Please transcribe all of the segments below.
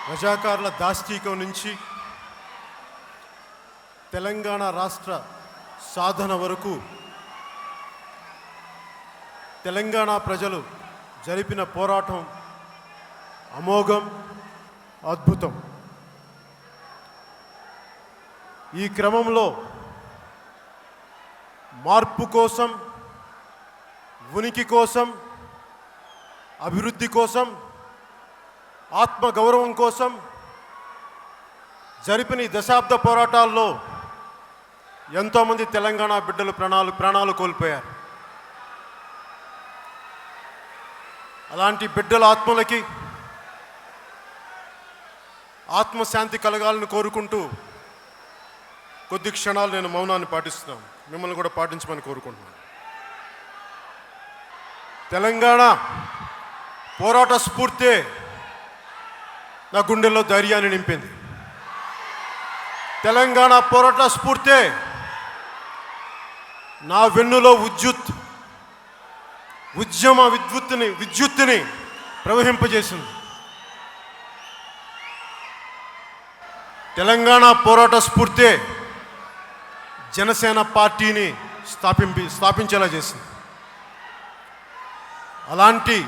రజాకారుల దాష్టీకం నుంచి తెలంగాణ రాష్ట్ర సాధన వరకు తెలంగాణ ప్రజలు జరిపిన పోరాటం అమోఘం, అద్భుతం. ఈ క్రమంలో మార్పు కోసం, ఉనికి కోసం, అభివృద్ధి కోసం, ఆత్మగౌరవం కోసం జరిపిన ఈ దశాబ్ద పోరాటాల్లో ఎంతోమంది తెలంగాణ బిడ్డలు ప్రాణాలు కోల్పోయారు. అలాంటి బిడ్డల ఆత్మలకి ఆత్మశాంతి కలగాలని కోరుకుంటూ కొద్ది క్షణాలు నేను మౌనాన్ని పాటిస్తున్నాను. మిమ్మల్ని కూడా పాటించమని కోరుకుంటున్నాను. తెలంగాణ పోరాట స్ఫూర్తే నా గుండెల్లో ధైర్యాన్ని నింపింది. తెలంగాణ పోరాట స్ఫూర్తే నా వెన్నులో ఉద్యమ విద్యుత్తుని ప్రవహింపజేసింది. తెలంగాణ పోరాట స్ఫూర్తే జనసేన పార్టీని స్థాపించేలా చేసింది. అలాంటి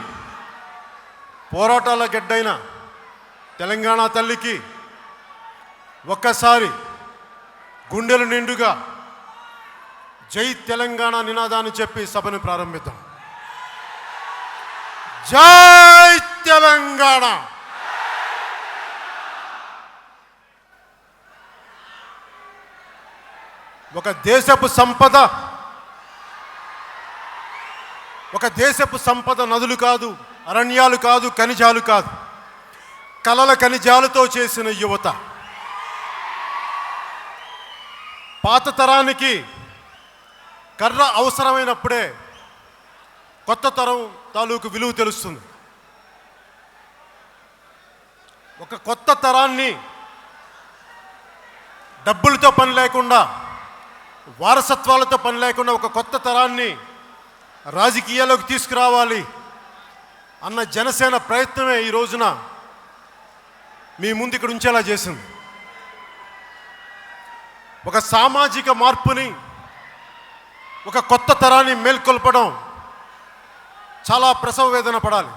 పోరాటాల గడ్డైన తెలంగాణ తల్లికి ఒక్కసారి గుండెలు నిండుగా జై తెలంగాణ నినాదాన్ని చెప్పి సభను ప్రారంభిద్దాం. జై తెలంగాణ. ఒక దేశపు సంపద నదులు కాదు, అరణ్యాలు కాదు, ఖనిజాలు కాదు, కలల ఖనిజాలతో చేసిన యువత. పాత తరానికి కర్ర అవసరమైనప్పుడే కొత్త తరం తాలూకు విలువ తెలుస్తుంది. ఒక కొత్త తరాన్ని డబ్బులతో పని లేకుండా, వారసత్వాలతో పని లేకుండా ఒక కొత్త తరాన్ని రాజకీయాల్లోకి తీసుకురావాలి అన్న జనసేన ప్రయత్నమే ఈ రోజున మీ ముందు ఇక్కడ ఉంచేలా చేసింది. ఒక సామాజిక మార్పుని, ఒక కొత్త తరాన్ని మేల్కొల్పడం చాలా ప్రసవ వేదన పడాలి,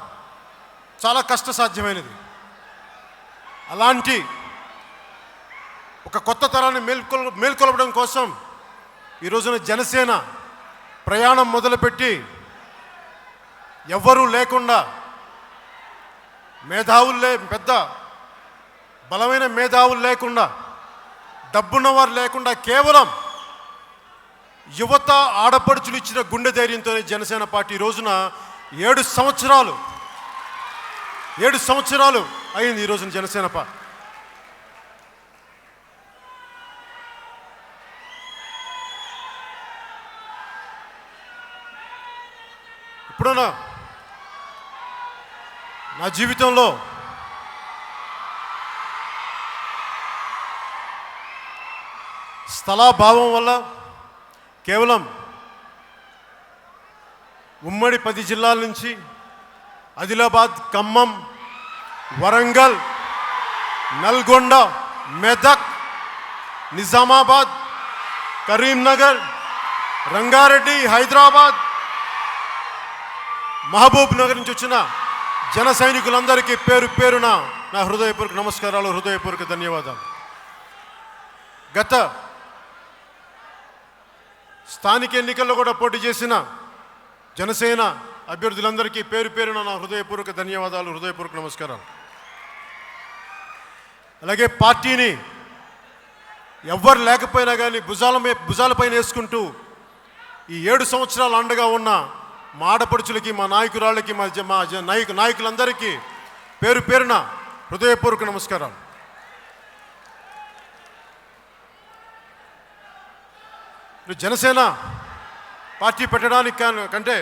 చాలా కష్టసాధ్యమైనది. అలాంటి ఒక కొత్త తరాన్ని మేల్కొల్పడం కోసం ఈ రోజున జనసేన ప్రయాణం మొదలుపెట్టి ఎవ్వరూ లేకుండా, పెద్ద బలమైన మేధావులు లేకుండా, డబ్బున్నవారు లేకుండా, కేవలం యువత ఆడపడుచులు ఇచ్చిన గుండె ధైర్యంతోనే జనసేన పార్టీ ఈ రోజున 7 సంవత్సరాలు అయింది. ఈ రోజున జనసేన పార్టీ ఇప్పుడున్న నా జీవితంలో స్థలాభావం వల్ల కేవలం ఉమ్మడి 10 జిల్లాల నుంచి ఆదిలాబాద్, ఖమ్మం, వరంగల్, నల్గొండ, మెదక్, నిజామాబాద్, కరీంనగర్, రంగారెడ్డి, హైదరాబాద్, మహబూబ్ నగర్ నుంచి వచ్చిన జన సైనికులందరికీ పేరు పేరున నా హృదయపూర్వక నమస్కారాలు, హృదయపూర్వక ధన్యవాదాలు. గత స్థానిక ఎన్నికల్లో కూడా పోటీ చేసిన జనసేన అభ్యర్థులందరికీ పేరు పేరున నా హృదయపూర్వక ధన్యవాదాలు, హృదయపూర్వక నమస్కారాలు. అలాగే పార్టీని ఎవ్వరు లేకపోయినా కానీ భుజాలపైన వేసుకుంటూ ఈ 7 సంవత్సరాలు అండగా ఉన్న మా ఆడపడుచులకి, మా నాయకురాళ్ళకి, మా నాయకులందరికీ పేరు పేరున హృదయపూర్వక నమస్కారాలు. జనసేన పార్టీ పెట్టడానికి కంటే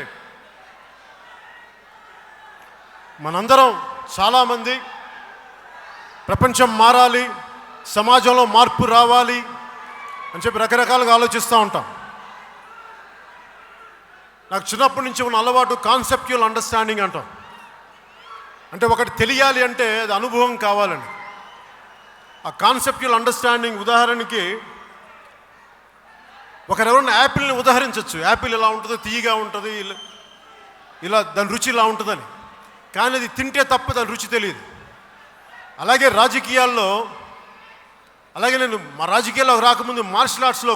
మనందరం చాలామంది ప్రపంచం మారాలి, సమాజంలో మార్పు రావాలి అని చెప్పి రకరకాలుగా ఆలోచిస్తూ ఉంటాం. నాకు చిన్నప్పటి నుంచి ఉన్న అలవాటు కాన్సెప్చువల్ అండర్స్టాండింగ్ అంటాం. అంటే ఒకటి తెలియాలి అంటే అది అనుభవం కావాలండి. ఆ కాన్సెప్చువల్ అండర్స్టాండింగ్ ఉదాహరణకి ఒకరెవరన్నా యాపిల్ని ఉదాహరించవచ్చు. యాపిల్ ఇలా ఉంటుందో తీయగా ఉంటుంది, ఇలా దాని రుచి ఇలా ఉంటుందని. కానీ అది తింటే తప్ప దాని రుచి తెలియదు. అలాగే రాజకీయాల్లో, అలాగే నేను మా రాజకీయాల్లో రాకముందు మార్షల్ ఆర్ట్స్లో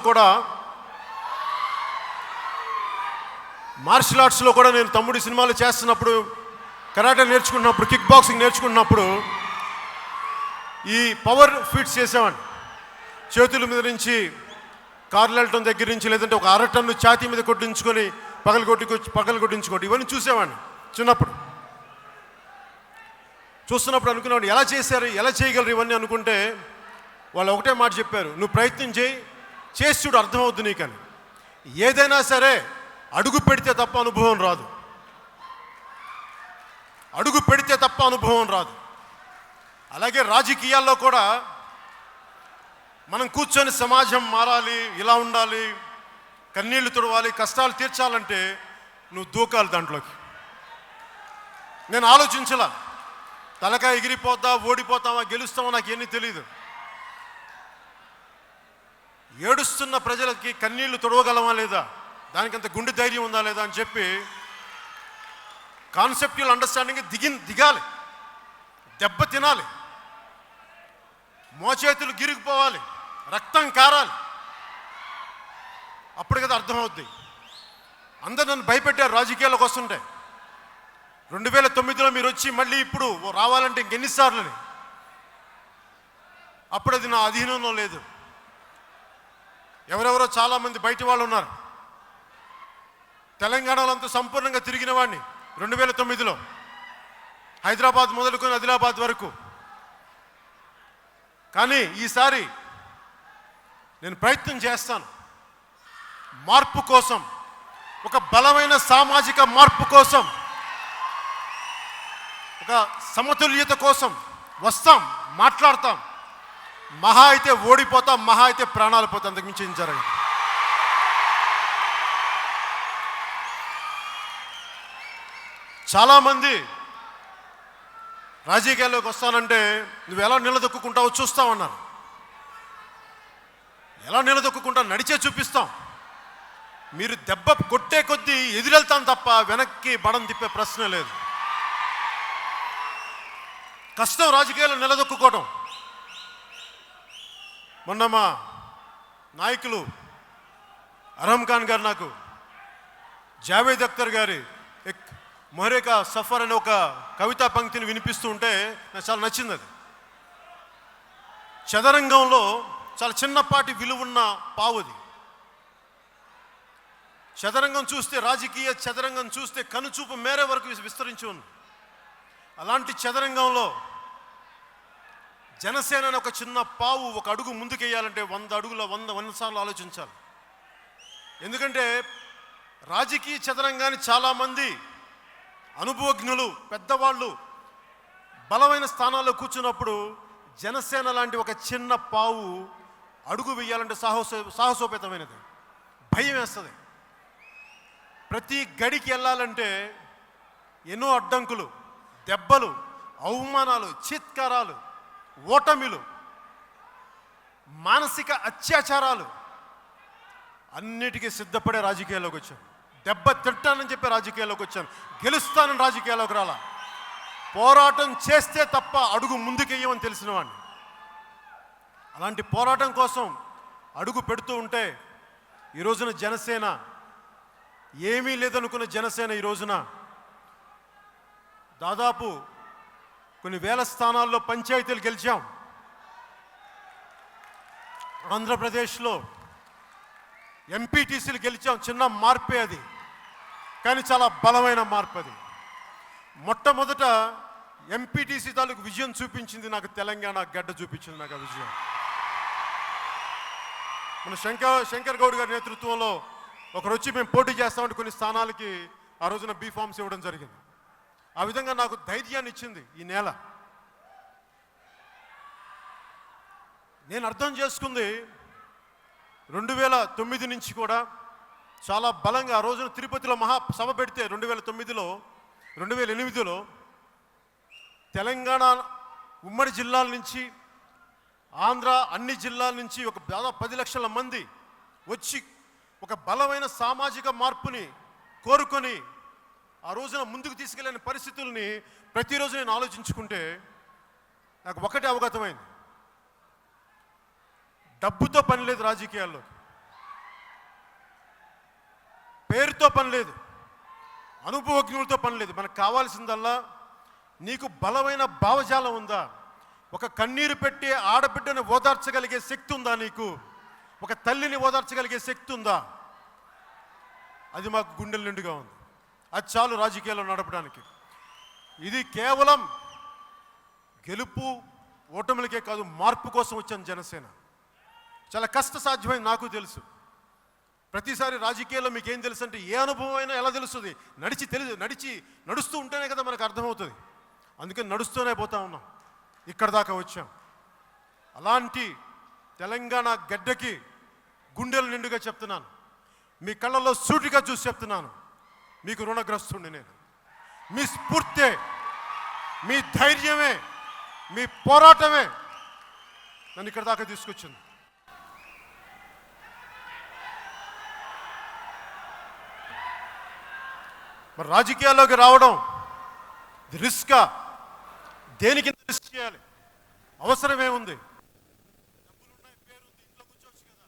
కూడా నేను తమ్ముడి సినిమాలు చేస్తున్నప్పుడు, కరాటే నేర్చుకున్నప్పుడు, కిక్ బాక్సింగ్ నేర్చుకున్నప్పుడు ఈ పవర్ ఫీట్స్ చేసేవాడిని. చేతుల మీద నుంచి కార్లు వెళ్ళటం దగ్గర నుంచి, లేదంటే ఒక అరటన్ను ఛాతీ మీద కొట్టించుకొని పగలు కొట్టించుకోండి, ఇవన్నీ చూసేవాడిని చిన్నప్పుడు. చూస్తున్నప్పుడు అనుకునేవాడిని ఎలా చేశారు, ఎలా చేయగలరు ఇవన్నీ అనుకుంటే వాళ్ళు ఒకటే మాట చెప్పారు, నువ్వు ప్రయత్నం చేసి చూడు, అర్థమవుద్ది నీకని. ఏదైనా సరే అడుగు పెడితే తప్ప అనుభవం రాదు. అడుగు పెడితే తప్ప అనుభవం రాదు. అలాగే రాజకీయాల్లో కూడా మనం కూర్చొని సమాజం మారాలి, ఇలా ఉండాలి, కన్నీళ్లు తుడవాలి, కష్టాలు తీర్చాలంటే నువ్వు దూకాలి దాంట్లోకి. నేను ఆలోచించలా తలకాయ ఎగిరిపోద్దా, ఓడిపోతామా, గెలుస్తామా, నాకు ఏమీ తెలియదు. ఏడుస్తున్న ప్రజలకి కన్నీళ్లు తుడవగలమా లేదా, దానికంత గుండె ధైర్యం ఉందా లేదా అని చెప్పి కాన్సెప్చువల్ అండర్స్టాండింగ్ దిగాలి, దెబ్బ తినాలి, మోచేతులు గిరిగిపోవాలి, రక్తం కారాలి, అప్పుడు కదా అర్థమవుద్ది. అందరు నన్ను భయపెట్టారు రాజకీయాల్లోకి వస్తుంటే. 2009లో మీరు వచ్చి మళ్ళీ ఇప్పుడు రావాలంటే ఇంకెన్నిసార్లని. అప్పుడు అది నా అధీనంలో లేదు. ఎవరెవరో చాలామంది బయట వాళ్ళు ఉన్నారు. తెలంగాణలో అంతా సంపూర్ణంగా తిరిగిన వాడిని 2009లో, హైదరాబాద్ మొదలుకొని ఆదిలాబాద్ వరకు. కానీ ఈసారి నేను ప్రయత్నం చేస్తాను మార్పు కోసం, ఒక బలమైన సామాజిక మార్పు కోసం, ఒక సమతుల్యత కోసం వస్తాం, మాట్లాడతాం. మహా అయితే ఓడిపోతాం, మహా అయితే ప్రాణాలు పోతాం, అంతకు మించి ఏం జరగదు. చాలామంది రాజకీయాల్లోకి వస్తానంటే నువ్వు ఎలా నిలదొక్కుంటావో చూస్తామన్నారు. ఎలా నిలదొక్కుంటావు, నడిచే చూపిస్తాం. మీరు దెబ్బ కొట్టే కొద్దీ ఎదురెళ్తాం తప్ప వెనక్కి బడం తిప్పే ప్రశ్న లేదు. కష్టం రాజకీయాల్లో నిలదొక్కుకోవడం. మొన్న మా నాయకులు అర్హం ఖాన్ గారు నాకు జావేద్ అఖ్తర్ గారి మొహరేకా సఫర్ అనే ఒక కవితా పంక్తిని వినిపిస్తూ ఉంటే నాకు చాలా నచ్చింది. అది చదరంగంలో చాలా చిన్నపాటి విలువున్న పావుది. చదరంగం చూస్తే, రాజకీయ చదరంగం చూస్తే కనుచూపు మేరే వరకు విస్తరించి ఉంది. అలాంటి చదరంగంలో జనసేన అనే ఒక చిన్న పావు ఒక అడుగు ముందుకేయాలంటే 100 సార్లు ఆలోచించాలి. ఎందుకంటే రాజకీయ చదరంగాన్ని చాలామంది అనుభవజ్ఞులు, పెద్దవాళ్ళు బలమైన స్థానాల్లో కూర్చున్నప్పుడు జనసేన లాంటి ఒక చిన్న పావు అడుగు వేయాలంటే సాహసోపేతమైనది. భయం వేస్తుంది. ప్రతి గడికి వెళ్ళాలంటే ఎన్నో అడ్డంకులు, దెబ్బలు, అవమానాలు, చిత్కారాలు, ఓటమిలు, మానసిక అత్యాచారాలు, అన్నిటికీ సిద్ధపడే రాజకీయాల్లోకి వచ్చాను. దెబ్బ తింటానని చెప్పి రాజకీయాల్లోకి వచ్చాను. గెలుస్తానని రాజకీయాల్లోకి రాలా. పోరాటం చేస్తే తప్ప అడుగు ముందుకెయ్యమని తెలిసిన వాడిని. అలాంటి పోరాటం కోసం అడుగు పెడుతూ ఉంటే ఈ రోజున జనసేన, ఏమీ లేదనుకున్న జనసేన ఈ రోజున దాదాపు కొన్ని వేల స్థానాల్లో పంచాయతీలు గెలిచాం. ఆంధ్రప్రదేశ్లో ఎంపీటీసీలు గెలిచాం. చిన్న మార్పే అది, కానీ చాలా బలమైన మార్పు అది. మొట్టమొదట ఎంపీటీసీ తాలూకు విజయం చూపించింది నాకు తెలంగాణ గడ్డ, చూపించింది నాకు ఆ విజయం. మన శంకర్ గౌడ్ గారి నేతృత్వంలో ఒకరు వచ్చి మేము పోటీ చేస్తామంటే కొన్ని స్థానాలకి ఆ రోజున బీఫామ్స్ ఇవ్వడం జరిగింది. ఆ విధంగా నాకు ధైర్యాన్ని ఇచ్చింది ఈ నేల. నేను అర్థం చేసుకుంది 2009 నుంచి కూడా చాలా బలంగా. ఆ రోజున తిరుపతిలో మహాసభ పెడితే 2008లో తెలంగాణ ఉమ్మడి జిల్లాల నుంచి ఆంధ్ర అన్ని జిల్లాల నుంచి ఒక దాదాపు 10 లక్షల మంది వచ్చి ఒక బలమైన సామాజిక మార్పుని కోరుకొని ఆ రోజున ముందుకు తీసుకెళ్ళిన పరిస్థితుల్ని ప్రతిరోజు నేను ఆలోచించుకుంటే నాకు ఒకటే అవగతమైంది. డబ్బుతో పని లేదు రాజకీయాల్లో, పేరుతో పని లేదు, అనుభవజ్ఞులతో పని లేదు. మనకు కావాల్సిందల్లా నీకు బలమైన భావజాలం ఉందా, ఒక కన్నీరు పెట్టి ఆడబిడ్డను ఓదార్చగలిగే శక్తి ఉందా, నీకు ఒక తల్లిని ఓదార్చగలిగే శక్తి ఉందా, అది మాకు గుండెల నిండుగా ఉంది. అది చాలు రాజకీయాల్లో నడపడానికి. ఇది కేవలం గెలుపు ఓటములకే కాదు, మార్పు కోసం వచ్చాను జనసేన. చాలా కష్ట సాధ్యమైంది నాకు తెలుసు. ప్రతిసారి రాజకీయాల్లో మీకు ఏం తెలుసు అంటే ఏ అనుభవం అయినా ఎలా తెలుస్తుంది, నడుస్తూ ఉంటేనే కదా మనకు అర్థమవుతుంది. అందుకని నడుస్తూనే పోతా ఉన్నాం, ఇక్కడ దాకా వచ్చాం. అలాంటి తెలంగాణ గడ్డకి గుండెలు నిండుగా చెప్తున్నాను, మీ కళ్ళల్లో సూటిగా చూసి చెప్తున్నాను, మీకు రుణగ్రస్తుడిని నేను. మీ స్ఫూర్తే, మీ ధైర్యమే, మీ పోరాటమే నన్ను ఇక్కడ దాకా తీసుకొచ్చింది. మరి రాజకీయాల్లోకి రావడం ఇది రిస్కా? దేనికి రిస్క్ చేయాలి? అవసరమేముంది? డబ్బులున్నాయి, పేరుంది, ఇంట్లో కూర్చోవచ్చు కదా.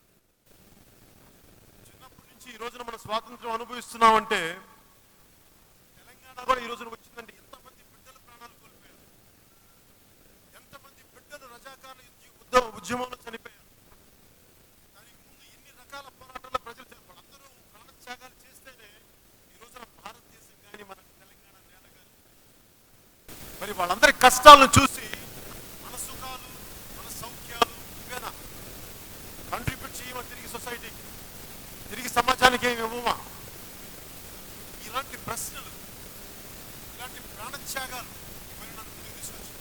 చిన్నప్పటి నుంచి ఈ రోజున మన స్వాతంత్రం అనుభవిస్తున్నామంటే తెలంగాణ కూడా ఈ రోజున వచ్చిందంటే ఎంతమంది బిడ్డలు ప్రాణాలు కోల్పోయారు, ఎంతమంది బిడ్డలు రజాకారుల ఉద్యమంలో చనిపోయారు. దానికి ముందు ఎన్ని రకాల పోరాటాల్లో ప్రజలు వాళ్ళందరూ ప్రాణత్యాగాలు చేస్తేనే ఈ రోజున భారతదేశం కానీ మనకు తెలంగాణ నేల కానీ. మరి వాళ్ళందరి కష్టాలను చూసి మన సుఖాలు, మన సౌఖ్యాలు ఇవేనా కంట్రిబ్యూట్ చేయమా తిరిగి సొసైటీకి, తిరిగి సమాజానికి ఏమి ఇవ్వమా? ఇలాంటి ప్రశ్నలు, ఇలాంటి ప్రాణత్యాగాలు ఇవన్నీ నన్ను ముందుకు తీసుకొచ్చి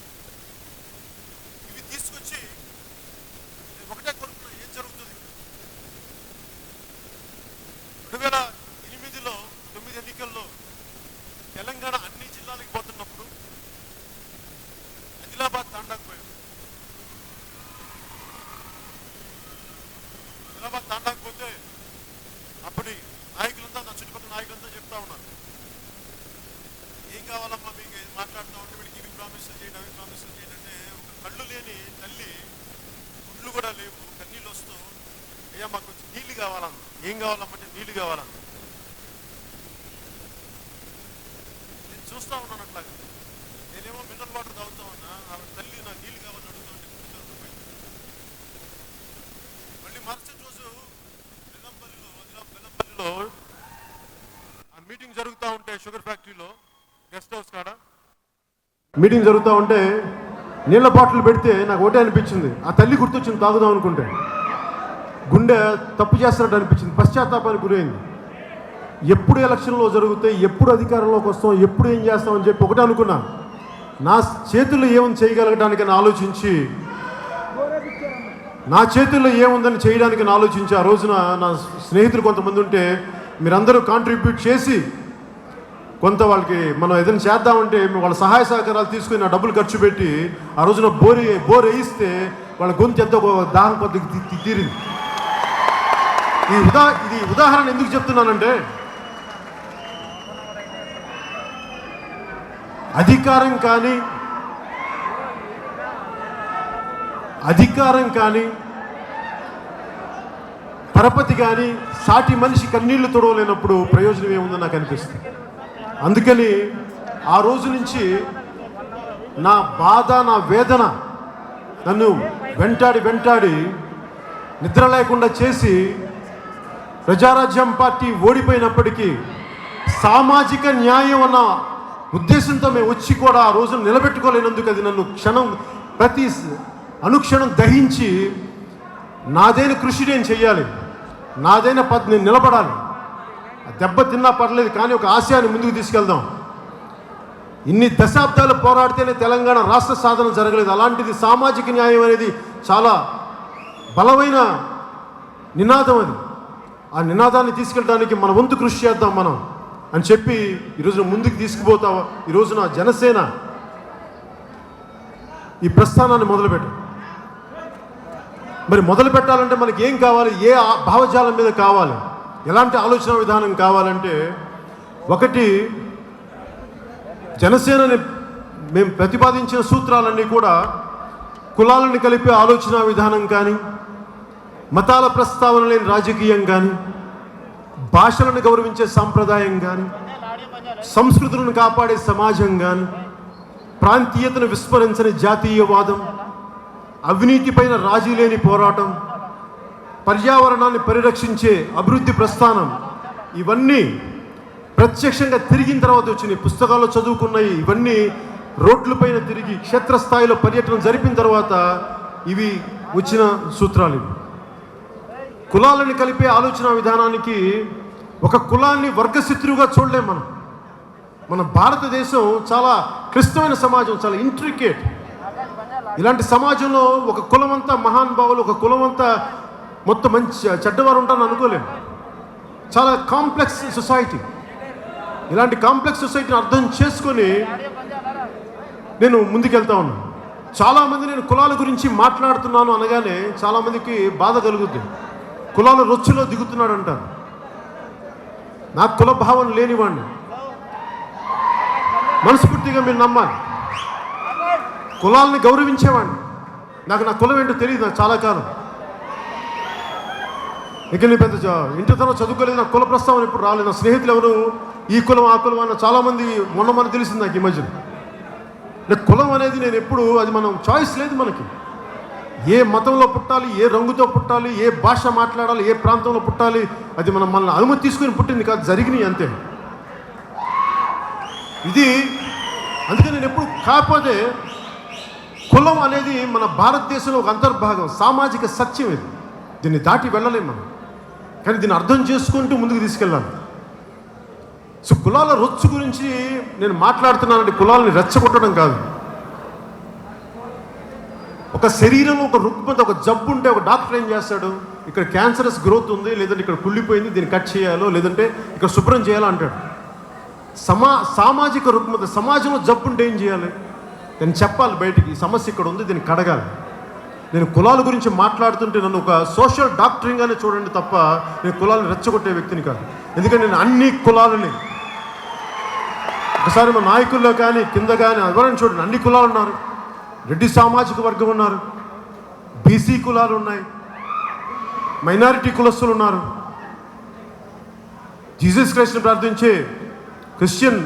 ఇవి తీసుకొచ్చి ఒకటే కోరుకున్నా, ఏం జరుగుతుంది 2008లో 9 ఎన్నికల్లో తెలంగాణ అన్ని జిల్లాలకు పోతున్నప్పుడు ఆదిలాబాద్ తాండాకు పోయాం. ఆదిలాబాద్ తాండాకు పోతే అప్పటి నాయకులంతా, నా చుట్టుపక్కల నాయకులంతా చెప్తా ఉన్నారు, ఏం కావాలమ్మా మీకు మాట్లాడుతూ ఉంటే వీడికి ఇవి ప్రామిసులు చేయండి, అవి ప్రామిసులు చేయండి అంటే ఒక కళ్ళు లేని తల్లి, గుడ్లు కూడా లేవు, కన్నీళ్ళు వస్తూ అయ్యా మాకు కొంచెం నీళ్ళు కావాలన్న. ఏం కావాలమ్మంటే నీళ్ళు కావాలన్న. నేను చూస్తూ ఉన్నాను అట్లాగా. నేనేమో మినరల్ వాటర్ తాగుతా ఉన్నా, ఆ తల్లి నాకు నీళ్ళు కావాలని అడుగుతూ ఉంటే మళ్ళీ మరుసటి రోజు బెల్లంపల్లిలో ఆ మీటింగ్ జరుగుతూ ఉంటే, షుగర్ ఫ్యాక్టరీలో గెస్ట్ హౌస్ కాడ మీటింగ్ జరుగుతూ ఉంటే నీళ్ళ బాటిల్ పెడితే నాకు ఒకటే అనిపించింది, ఆ తల్లి గుర్తొచ్చింది తాగుదాం అనుకుంటే. గుండె తప్పు చేస్తున్నట్టు అనిపించింది, పశ్చాత్తాపానికి గురైంది. ఎప్పుడు ఎలక్షన్లో జరుగుతాయి, ఎప్పుడు అధికారంలోకి వస్తాం, ఎప్పుడు ఏం చేస్తామని చెప్పి ఒకటే అనుకున్నా. నా చేతుల్లో ఏముంది చేయగలగడానికని ఆలోచించి, నా చేతుల్లో ఏముందని చేయడానికి ఆలోచించి ఆ రోజున నా స్నేహితులు కొంతమంది ఉంటే మీరందరూ కాంట్రిబ్యూట్ చేసి కొంత వాళ్ళకి మనం ఏదైనా చేద్దామంటే వాళ్ళ సహాయ సహకారాలు తీసుకుని నా డబ్బులు ఖర్చు పెట్టి ఆ రోజున బోర్ వేయిస్తే వాళ్ళ గొంతు ఎంతో దాహం కొద్దిగా తీరింది. ఇది ఉదాహరణ ఎందుకు చెప్తున్నానంటే, అధికారం కానీ పరపతి కానీ సాటి మనిషి కన్నీళ్లు తొడవలేనప్పుడు ప్రయోజనం ఏముందో నాకు అనిపిస్తుంది. అందుకని ఆ రోజు నుంచి నా బాధ, నా వేదన నన్ను వెంటాడి నిద్ర లేకుండా చేసి, ప్రజారాజ్యం పార్టీ ఓడిపోయినప్పటికీ సామాజిక న్యాయం అన్న ఉద్దేశంతో మేము వచ్చి కూడా ఆ రోజును నిలబెట్టుకోలేనందుకు అది నన్ను ప్రతి అనుక్షణం దహించి, నాదైన కృషి నేను చెయ్యాలి, నాదైన నేను నిలబడాలి, దెబ్బ తిన్నా పర్లేదు కానీ ఒక ఆశయాన్ని ముందుకు తీసుకెళ్దాం. ఇన్ని దశాబ్దాలు పోరాడితేనే తెలంగాణ రాష్ట్ర సాధన జరగలేదు. అలాంటిది సామాజిక న్యాయం అనేది చాలా బలమైన నినాదం. అది ఆ నినాదాన్ని తీసుకెళ్ళడానికి మన వంతు కృషి చేద్దాం మనం అని చెప్పి ఈరోజున ముందుకు తీసుకుపోతా. ఈరోజున జనసేన ఈ ప్రస్థానాన్ని మొదలుపెట్టాం. మరి మొదలు పెట్టాలంటే మనకి ఏం కావాలి, ఏ భావజాలం మీద కావాలి, ఎలాంటి ఆలోచన విధానం కావాలంటే, ఒకటి జనసేనని మేము ప్రతిపాదించిన సూత్రాలన్నీ కూడా కులాలను కలిపే ఆలోచన విధానం కానీ, మతాల ప్రస్తావన లేని రాజకీయం కానీ, భాషలను గౌరవించే సాంప్రదాయం కానీ, సంస్కృతులను కాపాడే సమాజం కానీ, ప్రాంతీయతను విస్మరించని జాతీయవాదం, అవినీతిపైన రాజీ లేని పోరాటం, పర్యావరణాన్ని పరిరక్షించే అభివృద్ధి ప్రస్థానం, ఇవన్నీ ప్రత్యక్షంగా తిరిగిన తర్వాత వచ్చినాయి. పుస్తకాల్లో చదువుకున్నాయి. ఇవన్నీ రోడ్లపైన తిరిగి క్షేత్రస్థాయిలో పర్యటన జరిపిన తర్వాత ఇవి వచ్చిన సూత్రాలు. ఇవి కులాలను కలిపే ఆలోచన విధానానికి ఒక కులాన్ని వర్గశత్రువుగా చూడలేం మనం. మన భారతదేశం చాలా క్లిష్టమైన సమాజం, చాలా ఇంట్రికేట్. ఇలాంటి సమాజంలో ఒక కులమంతా మహానుభావులు, ఒక కులమంతా మొత్తం మంచి చెడ్డవారు ఉంటారని అనుకోలేము. చాలా కాంప్లెక్స్ సొసైటీ. ఇలాంటి కాంప్లెక్స్ సొసైటీని అర్థం చేసుకొని నేను ముందుకెళ్తా ఉన్నాను. చాలామంది నేను కులాల గురించి మాట్లాడుతున్నాను అనగానే చాలామందికి బాధ కలుగుద్ది. కులాల రొచ్చులో దిగుతున్నాడు అంటారు. నాకు కుల భావన లేనివాడిని. మనస్ఫూర్తిగా మీరు నమ్మాలి. కులాలని గౌరవించేవాడిని. నాకు నా కులం ఏంటో తెలియదు. నాకు చాలా కాలం ఇక నేను పెద్ద ఇంటర్ తర్వాత చదువుకోలేదు. నాకు కుల ప్రస్తావన ఇప్పుడు రాలేదు. నా స్నేహితులు ఎవరు ఈ కులం ఆ కులం అన్న చాలామంది మొన్న తెలిసింది నాకు ఈ మధ్యన. నాకు కులం అనేది నేను ఎప్పుడు, అది మనం చాయిస్ లేదు మనకి. ఏ మతంలో పుట్టాలి, ఏ రంగుతో పుట్టాలి, ఏ భాష మాట్లాడాలి, ఏ ప్రాంతంలో పుట్టాలి, అది మనల్ని అనుమతి తీసుకుని పుట్టింది కాదు, జరిగినాయి అంతే. ఇది అందుకే నేను ఎప్పుడు కాకపోతే కులం అనేది మన భారతదేశంలో ఒక అంతర్భాగం, సామాజిక సత్యం. ఇది దీన్ని దాటి వెళ్ళలేము మనం. కానీ దీన్ని అర్థం చేసుకుంటూ ముందుకు తీసుకెళ్ళాలి. సో కులాల రొచ్చు గురించి నేను మాట్లాడుతున్నానంటే కులాలని రెచ్చగొట్టడం కాదు. ఒక శరీరంలో ఒక రుగ్మత, ఒక జబ్బు ఉంటే ఒక డాక్టర్ ఏం చేస్తాడు, ఇక్కడ క్యాన్సరస్ గ్రోత్ ఉంది, లేదంటే ఇక్కడ కుళ్ళిపోయింది, దీన్ని కట్ చేయాలో, లేదంటే ఇక్కడ శుభ్రం చేయాలో అంటాడు. సామాజిక రుగ్మత, సమాజంలో జబ్బు ఉంటే ఏం చేయాలి, నేను చెప్పాలి బయటికి, ఈ సమస్య ఇక్కడ ఉంది, దీన్ని కడగాలి. నేను కులాల గురించి మాట్లాడుతుంటే నన్ను ఒక సోషల్ డాక్టరింగ్గానే చూడండి తప్ప నేను కులాలను రెచ్చగొట్టే వ్యక్తిని కాదు. ఎందుకంటే నేను అన్ని కులాలని, ఒకసారి మా నాయకుల్లో కానీ కింద కానీ ఎవరైనా చూడండి, అన్ని కులాలు ఉన్నారు. రెడ్డి సామాజిక వర్గం ఉన్నారు, బీసీ కులాలు ఉన్నాయి, మైనారిటీ కులస్తులు ఉన్నారు, జీసస్ క్రైస్ట్ని ప్రార్థించే క్రిస్టియన్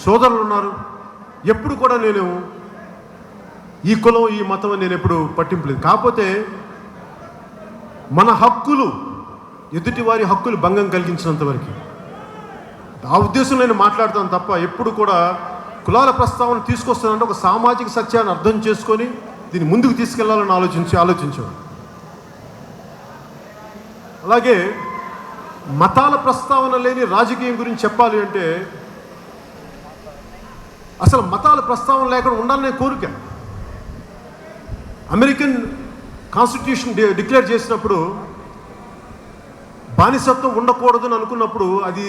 సోదరులు ఉన్నారు. ఎప్పుడు కూడా నేను ఈ కులం ఈ మతం అని నేను ఎప్పుడు పట్టింపలేదు. కాకపోతే మన హక్కులు, ఎదుటి వారి హక్కులు భంగం కలిగించినంత వరకు ఆ ఉద్దేశం నేను మాట్లాడతాను తప్ప ఎప్పుడు కూడా కులాల ప్రస్తావన తీసుకొస్తానంటే ఒక సామాజిక సత్యాన్ని అర్థం చేసుకొని దీన్ని ముందుకు తీసుకెళ్లాలని ఆలోచించాను. అలాగే మతాల ప్రస్తావన లేని రాజకీయం గురించి చెప్పాలి అంటే అసలు మతాల ప్రస్తావన లేకుండా ఉండాలనే కోరిక. అమెరికన్ కాన్స్టిట్యూషన్ డిక్లేర్ చేసినప్పుడు బానిసత్వం ఉండకూడదు అని అనుకున్నప్పుడు అది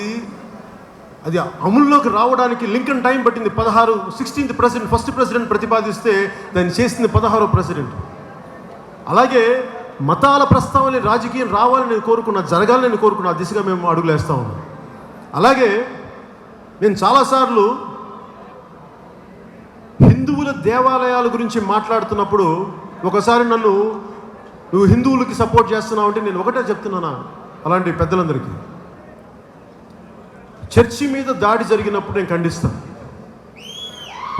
అమల్లోకి రావడానికి లింకన్ టైం పట్టింది. 16th ప్రెసిడెంట్, ఫస్ట్ ప్రెసిడెంట్ ప్రతిపాదిస్తే దాన్ని చేసింది 16వ ప్రెసిడెంట్. అలాగే మతాల ప్రస్తావన రాజకీయం రావాలని నేను కోరుకున్నా, జరగాలని నేను కోరుకున్నా. ఆ దిశగా మేము అడుగులేస్తూ ఉన్నాం. అలాగే నేను చాలాసార్లు హిందువుల దేవాలయాల గురించి మాట్లాడుతున్నప్పుడు ఒకసారి నన్ను నువ్వు హిందువులకి సపోర్ట్ చేస్తున్నావు అంటే నేను ఒకటే చెప్తున్నానా అలాంటి పెద్దలందరికీ, చర్చి మీద దాడి జరిగినప్పుడు నేను ఖండిస్తాను,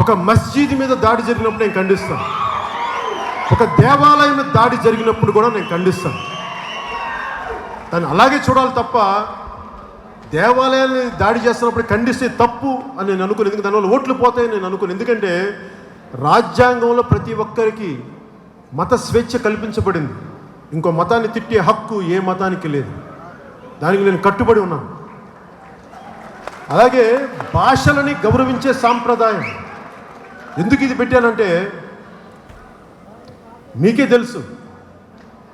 ఒక మస్జిద్ మీద దాడి జరిగినప్పుడు నేను ఖండిస్తాను, ఒక దేవాలయం మీద దాడి జరిగినప్పుడు కూడా నేను ఖండిస్తాను. దాన్ని అలాగే చూడాలి తప్ప దేవాలయాన్ని దాడి చేస్తున్నప్పుడు ఖండిస్తే తప్పు అని నేను అనుకుని, ఎందుకంటే దానివల్ల ఓట్లు పోతాయని నేను అనుకుని. ఎందుకంటే రాజ్యాంగంలో ప్రతి ఒక్కరికి మత స్వేచ్ఛ కల్పించబడింది. ఇంకో మతాన్ని తిట్టే హక్కు ఏ మతానికి లేదు. దానికి నేను కట్టుబడి ఉన్నాను. అలాగే భాషలని గౌరవించే సాంప్రదాయం ఎందుకు ఇది పెట్టానంటే మీకే తెలుసు,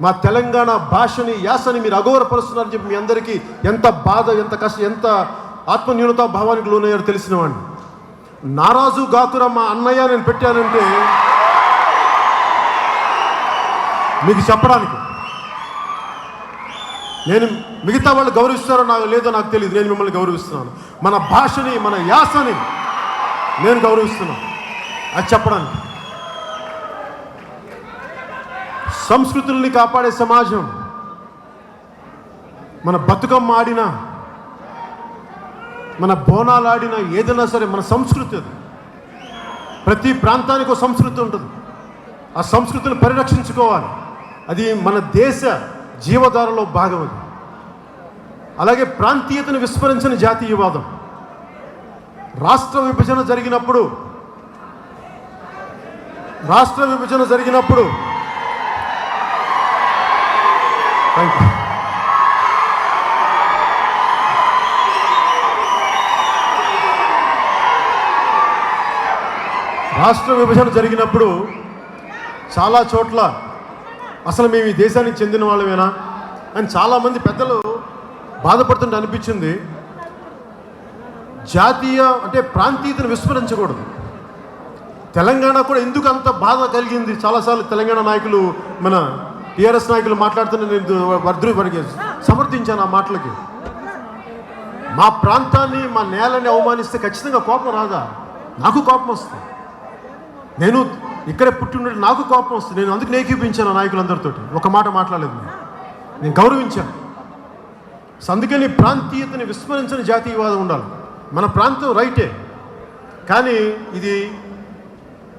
మా తెలంగాణ భాషని యాసని మీరు అగౌరవపరుస్తున్నారని చెప్పి మీ అందరికీ ఎంత బాధ, ఎంత కష్టం, ఎంత ఆత్మన్యూనతా భావానికి లోనయ్యారో తెలిసిన వాడిని. నారాజు గాకుర మా అన్నయ్య నేను పెట్టానంటే మీకు చెప్పడానికి. నేను మిగతా వాళ్ళు గౌరవిస్తారో నాకు లేదో నాకు తెలియదు, నేను మిమ్మల్ని గౌరవిస్తున్నాను. మన భాషని, మన యాసని నేను గౌరవిస్తున్నాను. అది చెప్పడానికి సంస్కృతుల్ని కాపాడే సమాజం. మన బతుకమ్మ ఆడినా, మన బోనాలు ఆడినా, ఏదైనా సరే మన సంస్కృతి అది. ప్రతి ప్రాంతానికి ఒక సంస్కృతి ఉంటుంది. ఆ సంస్కృతిని పరిరక్షించుకోవాలి. అది మన దేశ జీవధారలో భాగం. అది అలాగే ప్రాంతీయతను విస్మరించిన జాతీయవాదం. రాష్ట్ర విభజన జరిగినప్పుడు చాలా చోట్ల అసలు మేము ఈ దేశానికి చెందిన వాళ్ళమేనా అని చాలామంది పెద్దలు బాధపడుతుంటే అనిపించింది. జాతీయ అంటే ప్రాంతీయతను విస్మరించకూడదు. తెలంగాణ కూడా ఎందుకు అంత బాధ కలిగింది? చాలాసార్లు తెలంగాణ నాయకులు, మన టీఆర్ఎస్ నాయకులు మాట్లాడుతున్న నేను సమర్థించాను ఆ మాటలకి. మా ప్రాంతాన్ని, మా నేలని అవమానిస్తే ఖచ్చితంగా కోపం రాదా? నాకు కోపం వస్తుంది. నేను ఇక్కడే పుట్టి ఉన్నట్టు నాకు కోపం వస్తుంది. నేను అందుకు ఏకీపించాను ఆ నాయకులందరితో. ఒక మాట మాట్లాడలేదు, నేను గౌరవించాను. అందుకని ప్రాంతీయతని విస్మరించని జాతీయవాదం ఉండాలి. మన ప్రాంతం రైటే, కానీ ఇది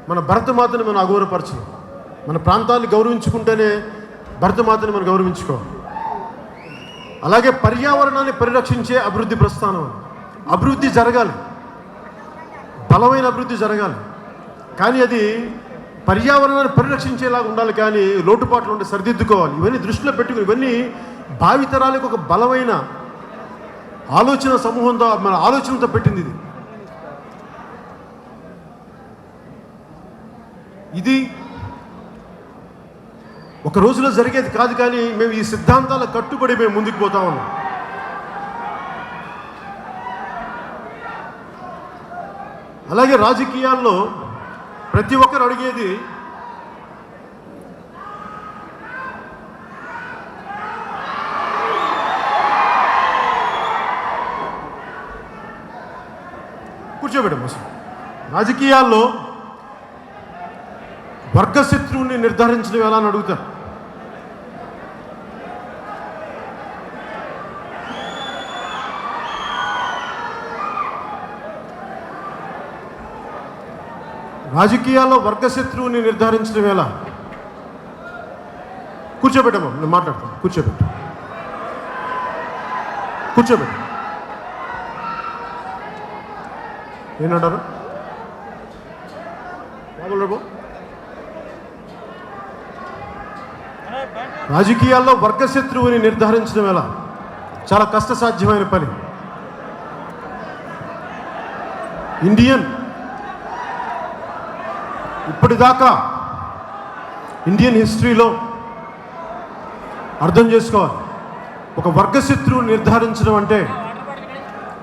మన భరతమాతని మనం అగౌరవపరచం. మన ప్రాంతాన్ని గౌరవించుకుంటేనే భరతమాతని మనం గౌరవించుకోవాలి. అలాగే పర్యావరణాన్ని పరిరక్షించే అభివృద్ధి ప్రస్థానం. అభివృద్ధి జరగాలి, బలమైన అభివృద్ధి జరగాలి, కానీ అది పర్యావరణాన్ని పరిరక్షించేలాగా ఉండాలి. కానీ లోటుపాట్లు ఉంటే సరిదిద్దుకోవాలి. ఇవన్నీ దృష్టిలో పెట్టుకుని, ఇవన్నీ భావితరాలకు ఒక బలమైన ఆలోచన సమూహంతో, మన ఆలోచనతో పెట్టింది ఇది ఒక రోజులో జరిగేది కాదు. కానీ మేము ఈ సిద్ధాంతాల కట్టుబడి మేము ముందుకు పోతా ఉన్నాం. అలాగే రాజకీయాల్లో ప్రతి ఒక్కరు అడిగేది కూర్చోబెట్టం. రాజకీయాల్లో వర్గశత్రువుని నిర్ధారించడం ఎలా అని అడుగుతారు. రాజకీయాల్లో వర్గశత్రువుని నిర్ధారించడం ఎలా? కూర్చోబెట్టమ్మా, నేను మాట్లాడతాను. కూర్చోబెట్టు. ఏనంటారు? రాజకీయాల్లో వర్గశత్రువుని నిర్ధారించడం ఎలా? చాలా కష్టసాధ్యమైన పని. ఇప్పటిదాకా ఇండియన్ హిస్టరీలో అర్థం చేసుకోవాలి, ఒక వర్గశత్రువుని నిర్ధారించడం అంటే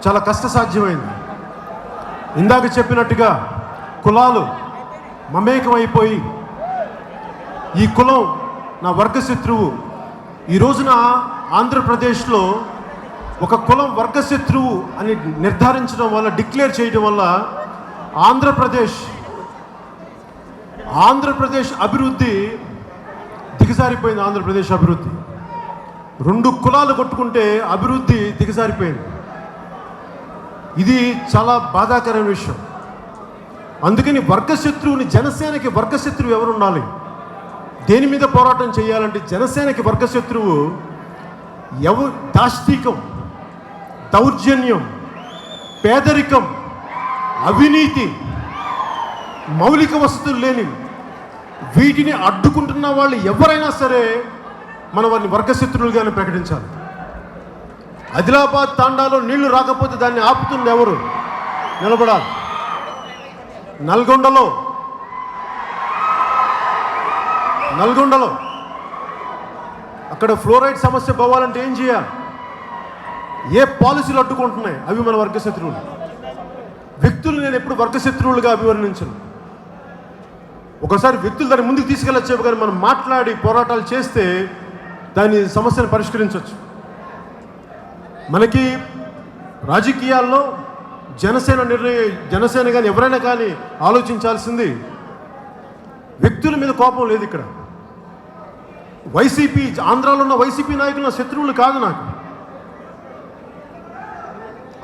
చాలా కష్టసాధ్యమైంది. ఇందాక చెప్పినట్టుగా కులాలు మమేకమైపోయి ఈ కులం నా వర్గశత్రువు. ఈ రోజున ఆంధ్రప్రదేశ్లో ఒక కులం వర్గశత్రువు అని నిర్ధారించడం వల్ల, డిక్లేర్ చేయడం వల్ల ఆంధ్రప్రదేశ్ అభివృద్ధి దిగజారిపోయింది. ఆంధ్రప్రదేశ్ అభివృద్ధి 2 కులాలు కొట్టుకుంటే అభివృద్ధి దిగజారిపోయింది. ఇది చాలా బాధాకరమైన విషయం. అందుకని వర్గశత్రువుని, జనసేనకి వర్గశత్రువు ఎవరు ఉండాలి? దేని మీద పోరాటం చేయాలంటే జనసేనకి వర్గశత్రువు దాష్టీకం, దౌర్జన్యం, పేదరికం, అవినీతి, మౌలిక వసతులు లేని వీటిని అడ్డుకుంటున్న వాళ్ళు ఎవరైనా సరే మనం వారిని వర్గశత్రువులుగానే ప్రకటించాలి. ఆదిలాబాద్ తాండాలో నీళ్లు రాకపోతే దాన్ని ఆపుతుంది ఎవరు? నిలబడాలి. నల్గొండలో అక్కడ ఫ్లోరైడ్ సమస్య పోవాలంటే ఏం చేయాలి? ఏ పాలసీలు అడ్డుకుంటున్నాయి? అవి మన వర్గశత్రువులు. వ్యక్తులు నేను ఎప్పుడు వర్గశత్రువులుగా అభివర్ణించను. ఒకసారి వ్యక్తులు దాన్ని ముందుకు తీసుకెళ్ళచ్చు, కానీ మనం మాట్లాడి పోరాటాలు చేస్తే దాని సమస్యను పరిష్కరించవచ్చు. మనకి రాజకీయాల్లో జనసేన కానీ ఎవరైనా కానీ ఆలోచించాల్సింది వ్యక్తుల మీద కోపం లేదు. ఇక్కడ వైసీపీ, ఆంధ్రాలో ఉన్న వైసీపీ నాయకులు నా శత్రువులు కాదు నాకు.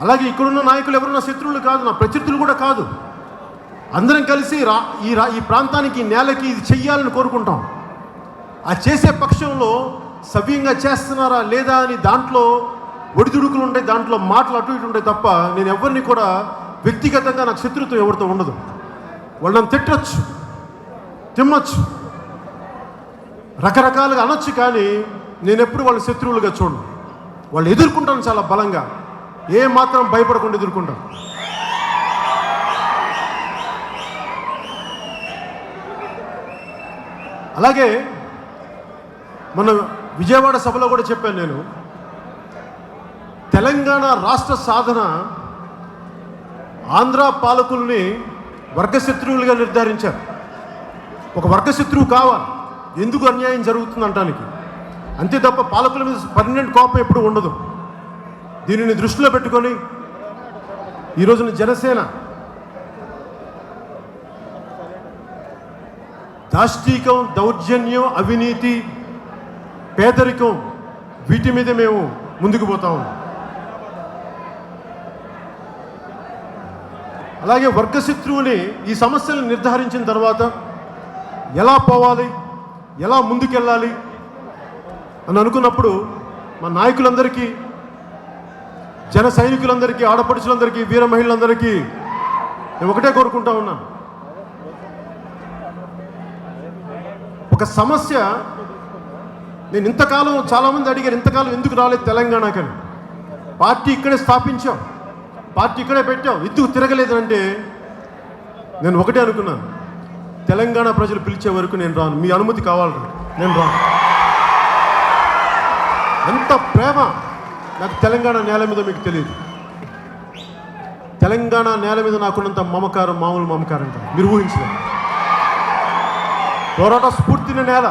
అలాగే ఇక్కడున్న నాయకులు ఎవరున్న శత్రువులు కాదు, నా ప్రత్యర్థులు కూడా కాదు. అందరం కలిసి ఈ ప్రాంతానికి, ఈ నేలకి ఇది చెయ్యాలని కోరుకుంటాం. ఆ చేసే పక్షంలో సవ్యంగా చేస్తున్నారా లేదా అని దాంట్లో ఒడిదుడుకులు ఉంటాయి, దాంట్లో మాటలు అటు ఇటు ఉంటాయి తప్ప నేను ఎవరిని కూడా వ్యక్తిగతంగా నాకు శత్రుత్వం ఎవరితో ఉండదు. వాళ్ళు నన్ను తిట్టచ్చు, తిమ్మచ్చు, రకరకాలుగా అనొచ్చు, కానీ నేను ఎప్పుడు వాళ్ళ శత్రువులుగా చూడను. వాళ్ళు ఎదుర్కొంటాను చాలా బలంగా, ఏ మాత్రం భయపడకుండా ఎదుర్కొంటాను. అలాగే మన విజయవాడ సభలో కూడా చెప్పాను నేను, తెలంగాణ రాష్ట్ర సాధన ఆంధ్ర పాలకుల్ని వర్గశత్రువులుగా నిర్ధారించారు. ఒక వర్గశత్రువు కావాలి, ఎందుకు అన్యాయం జరుగుతుంది అంటానికి, అంతే తప్ప పాలకుల మీద పర్మనెంట్ కోపం ఎప్పుడు ఉండదు. దీనిని దృష్టిలో పెట్టుకొని ఈరోజున జనసేన దాష్టీకం, దౌర్జన్యం, అవినీతి, పేదరికం, వీటి మీద మేము ముందుకు పోతాము. అలాగే వర్గశత్రువుని, ఈ సమస్యలను నిర్ధారించిన తర్వాత ఎలా పోవాలి, ఎలా ముందుకెళ్ళాలి అని అనుకున్నప్పుడు మా నాయకులందరికీ, జన సైనికులందరికీ, ఆడపడుచులందరికీ, వీర మహిళలందరికీ నేను ఒకటే కోరుకుంటా ఉన్నాను. ఒక సమస్య, నేను ఇంతకాలం చాలామంది అడిగారు, ఇంతకాలం ఎందుకు రాలేదు తెలంగాణకని. పార్టీ ఇక్కడే స్థాపించాం, పార్టీ ఇక్కడే పెట్టాం, ఎందుకు తిరగలేదు అంటే నేను ఒకటే అనుకున్నాను, తెలంగాణ ప్రజలు పిలిచే వరకు నేను రాను, మీ అనుమతి కావాలి, నేను రాను. ఎంత ప్రేమ నాకు తెలంగాణ నేల మీద మీకు తెలియదు. తెలంగాణ నేల మీద నాకున్నంత మమకారం మామూలు మమకారం కాదు, మీరు ఊహించలేదు. పోరాట స్ఫూర్తిన నేల.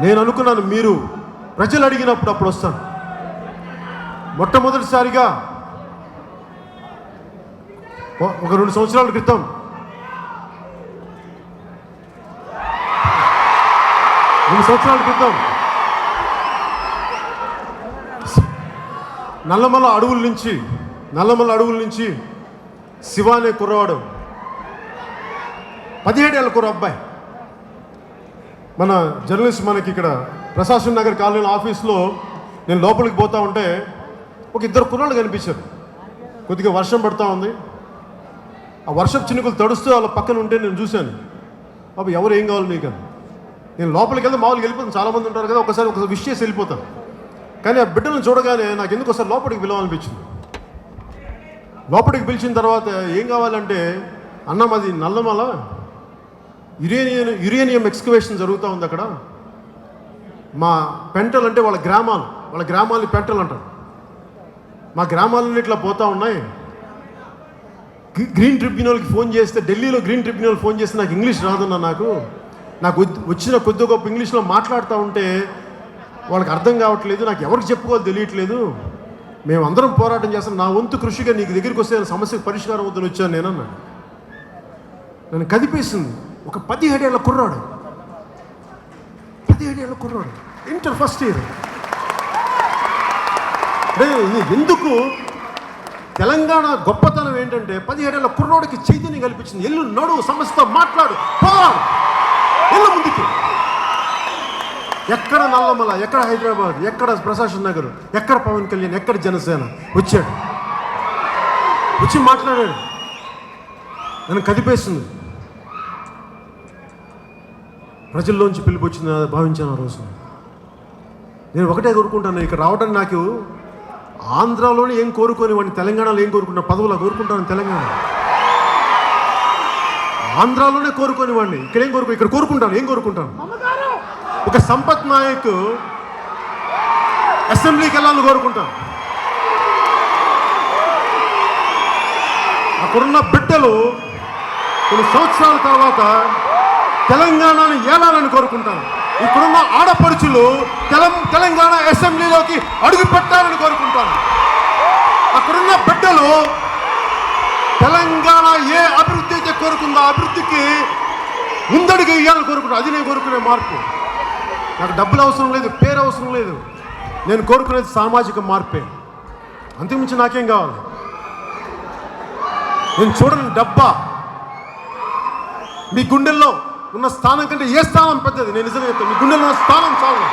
నేను అనుకున్నాను, మీరు ప్రజలు అడిగినప్పుడు అప్పుడు వస్తాను. మొట్టమొదటిసారిగా ఒక 2 సంవత్సరాల క్రితం నల్లమల్ల అడవుల నుంచి శివ అనే కుర్రవాడు, 17 ఏళ్ళ కుర్ర అబ్బాయి, మన జర్నలిస్ట్ మనకి ఇక్కడ ప్రశాసన్ నగర్ కాలనీ ఆఫీస్లో నేను లోపలికి పోతా ఉంటే ఒక 2 కుర్రాళ్ళు కనిపించారు. కొద్దిగా వర్షం పడుతూ ఉంది, ఆ వర్షపు చినుకులు తడుస్తూ వాళ్ళ పక్కన ఉంటే నేను చూశాను. బాబు ఎవరు, ఏం కావాలి మీకు అని. నేను లోపలికి వెళ్తే మామూలుగా వెళ్ళిపోతాను, చాలామంది ఉంటారు కదా, ఒకసారి విష్ చేసి వెళ్ళిపోతాను. కానీ ఆ బిడ్డలను చూడగానే నాకు ఎందుకు ఒకసారి లోపలికి పిలవాలనిపించింది. లోపలికి పిలిచిన తర్వాత ఏం కావాలంటే, అన్న మాది నల్లమల యురేనియం ఎక్స్కవేషన్ జరుగుతూ ఉంది అక్కడ, మా పెంటలు అంటే వాళ్ళ గ్రామాలని పెంటలు అంటారు, మా గ్రామాలన్నీ ఇట్లా పోతూ ఉన్నాయి. గ్రీన్ ట్రిబ్యునల్కి ఫోన్ చేస్తే, ఢిల్లీలో గ్రీన్ ట్రిబ్యునల్ ఫోన్ చేస్తే నాకు ఇంగ్లీష్ రాదన్నా, నాకు వచ్చిన కొద్ది గొప్ప ఇంగ్లీష్లో మాట్లాడుతూ ఉంటే వాళ్ళకి అర్థం కావట్లేదు, నాకు ఎవరికి చెప్పుకోవాలో తెలియట్లేదు, మేము అందరం పోరాటం చేస్తాం, నా వంతు కృషిగా నీకు దగ్గరికి వస్తే సమస్యకు పరిష్కారం అవుతుందని వచ్చాను నేనన్నా. నన్ను కదిపేసింది. ఒక 17 ఏళ్ళ కుర్రాడు, ఇంటర్ ఫస్ట్ ఇయర్. ఎందుకు తెలంగాణ గొప్పతనం ఏంటంటే 17 ఏళ్ళ కుర్రాడికి చైతన్యం కల్పించింది. ఎల్లు నడు, సమస్యతో మాట్లాడు, పోరాడు, ఎల్లు ముందుకి. ఎక్కడ నల్లమల, ఎక్కడ హైదరాబాద్, ఎక్కడ ప్రశాసన్ నగర్, ఎక్కడ పవన్ కళ్యాణ్, ఎక్కడ జనసేన వచ్చాడు, వచ్చి మాట్లాడాడు. నన్ను కదిపేస్తుంది. ప్రజల్లోంచి పిలుపు వచ్చింది భావించాను ఆ రోజు. నేను ఒకటే కోరుకుంటాను, ఇక్కడ రావడానికి నాకు ఆంధ్రాలోనే ఏం కోరుకోనివ్వండి, తెలంగాణలో ఏం కోరుకుంటాను, పదవులా కోరుకుంటాను. తెలంగాణ ఆంధ్రాలోనే కోరుకోనివ్వండి, ఇక్కడ కోరుకుంటాను. ఏం కోరుకుంటాను? ఒక సంపత్ నాయక్ అసెంబ్లీకి వెళ్ళాలని కోరుకుంటాను. అక్కడున్న బిడ్డలు కొన్ని సంవత్సరాల తర్వాత తెలంగాణను ఏలాలని కోరుకుంటాను. ఇక్కడున్న ఆడపడుచు ఆడపడుచులు తెలంగాణ అసెంబ్లీలోకి అడుగు పెట్టాలని కోరుకుంటాను. అక్కడున్న బిడ్డలు తెలంగాణ ఏ అభివృద్ధి అయితే కోరుకుందో ఆ అభివృద్ధికి ముందడుగు వేయాలని కోరుకుంటాను. అది నేను కోరుకునే మార్పు. నాకు డబ్బులు అవసరం లేదు, పేరు అవసరం లేదు. నేను కోరుకునేది సామాజిక మార్పే. అంతకుమించి నాకేం కావాలి? నేను చూడని డబ్బా. మీ గుండెల్లో ఉన్న స్థానం కంటే ఏ స్థానం పెద్దది? నేను నిజంగా చెప్తాను, మీ గుండెల్లో ఉన్న స్థానం చాలు.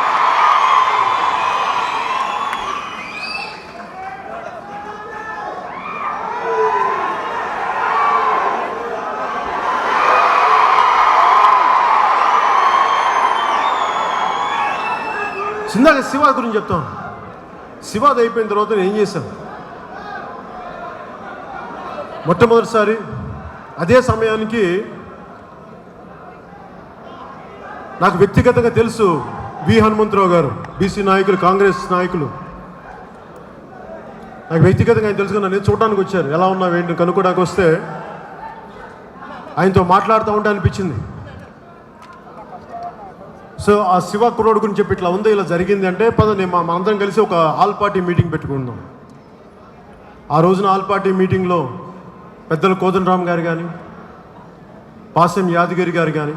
చిన్నగా శివ గురించి చెప్తాను. శివాది అయిపోయిన తర్వాత నేను ఏం చేశాను? మొట్టమొదటిసారి అదే సమయానికి నాకు వ్యక్తిగతంగా తెలుసు వి హనుమంతరావు గారు, బీసీ నాయకులు, కాంగ్రెస్ నాయకులు. నాకు వ్యక్తిగతంగా ఆయన తెలుసుకుని నేను చూడడానికి వచ్చారు. ఎలా ఉన్నావు ఏంటి కనుక్కోడానికి వస్తే ఆయనతో మాట్లాడుతూ ఉంటే అనిపించింది. సో ఆ శివ కుర్రోడు గురించి చెప్పి ఇట్లా ఉంది, ఇలా జరిగింది అంటే నేను మనందరం కలిసి ఒక ఆల్ పార్టీ మీటింగ్ పెట్టుకుందాం. ఆ రోజున ఆల్ పార్టీ మీటింగ్లో పెద్దలు కోదండరామ్ గారు కానీ, పాసెం యాదగిరి గారు కానీ,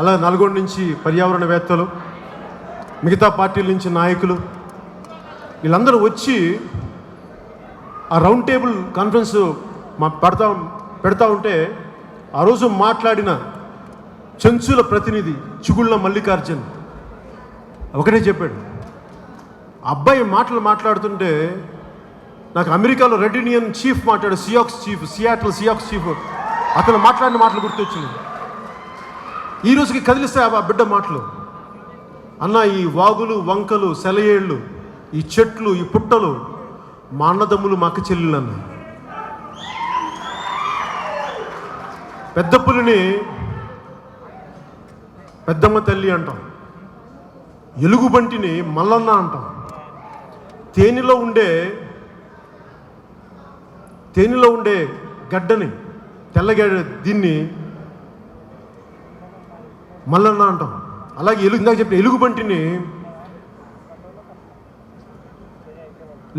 అలా నల్గొండ నుంచి పర్యావరణవేత్తలు, మిగతా పార్టీల నుంచి నాయకులు, వీళ్ళందరూ వచ్చి ఆ రౌండ్ టేబుల్ కాన్ఫరెన్స్ పెడతా ఉంటే ఆ రోజు మాట్లాడిన చెంచుల ప్రతినిధి చిగుళ్ళ మల్లికార్జున్ ఒకటే చెప్పాడు. అబ్బాయి మాట్లాడుతుంటే నాకు అమెరికాలో రెడ్ యూనియన్ చీఫ్ మాట్లాడు, సియాటిల్ సియాక్స్ చీఫ్, అతను మాట్లాడిన మాటలు గుర్తొచ్చింది. ఈ రోజుకి కదిలిస్తాయి ఆ బిడ్డ మాటలు. అన్న, ఈ వాగులు, వంకలు, సెలయేళ్ళు, ఈ చెట్లు, ఈ పుట్టలు మా అన్నదమ్ములు, మా అక్క చెల్లెలు అన్న. పెద్ద పులిని పెద్దమ్మ తల్లి అంటాం, ఎలుగుబంటిని మల్లన్న అంటాం, తేనెలో ఉండే గడ్డని తెల్లగడ్డ దీన్ని మల్లన్న అంటాం. అలాగే ఇందాక చెప్పిన ఎలుగుబంటిని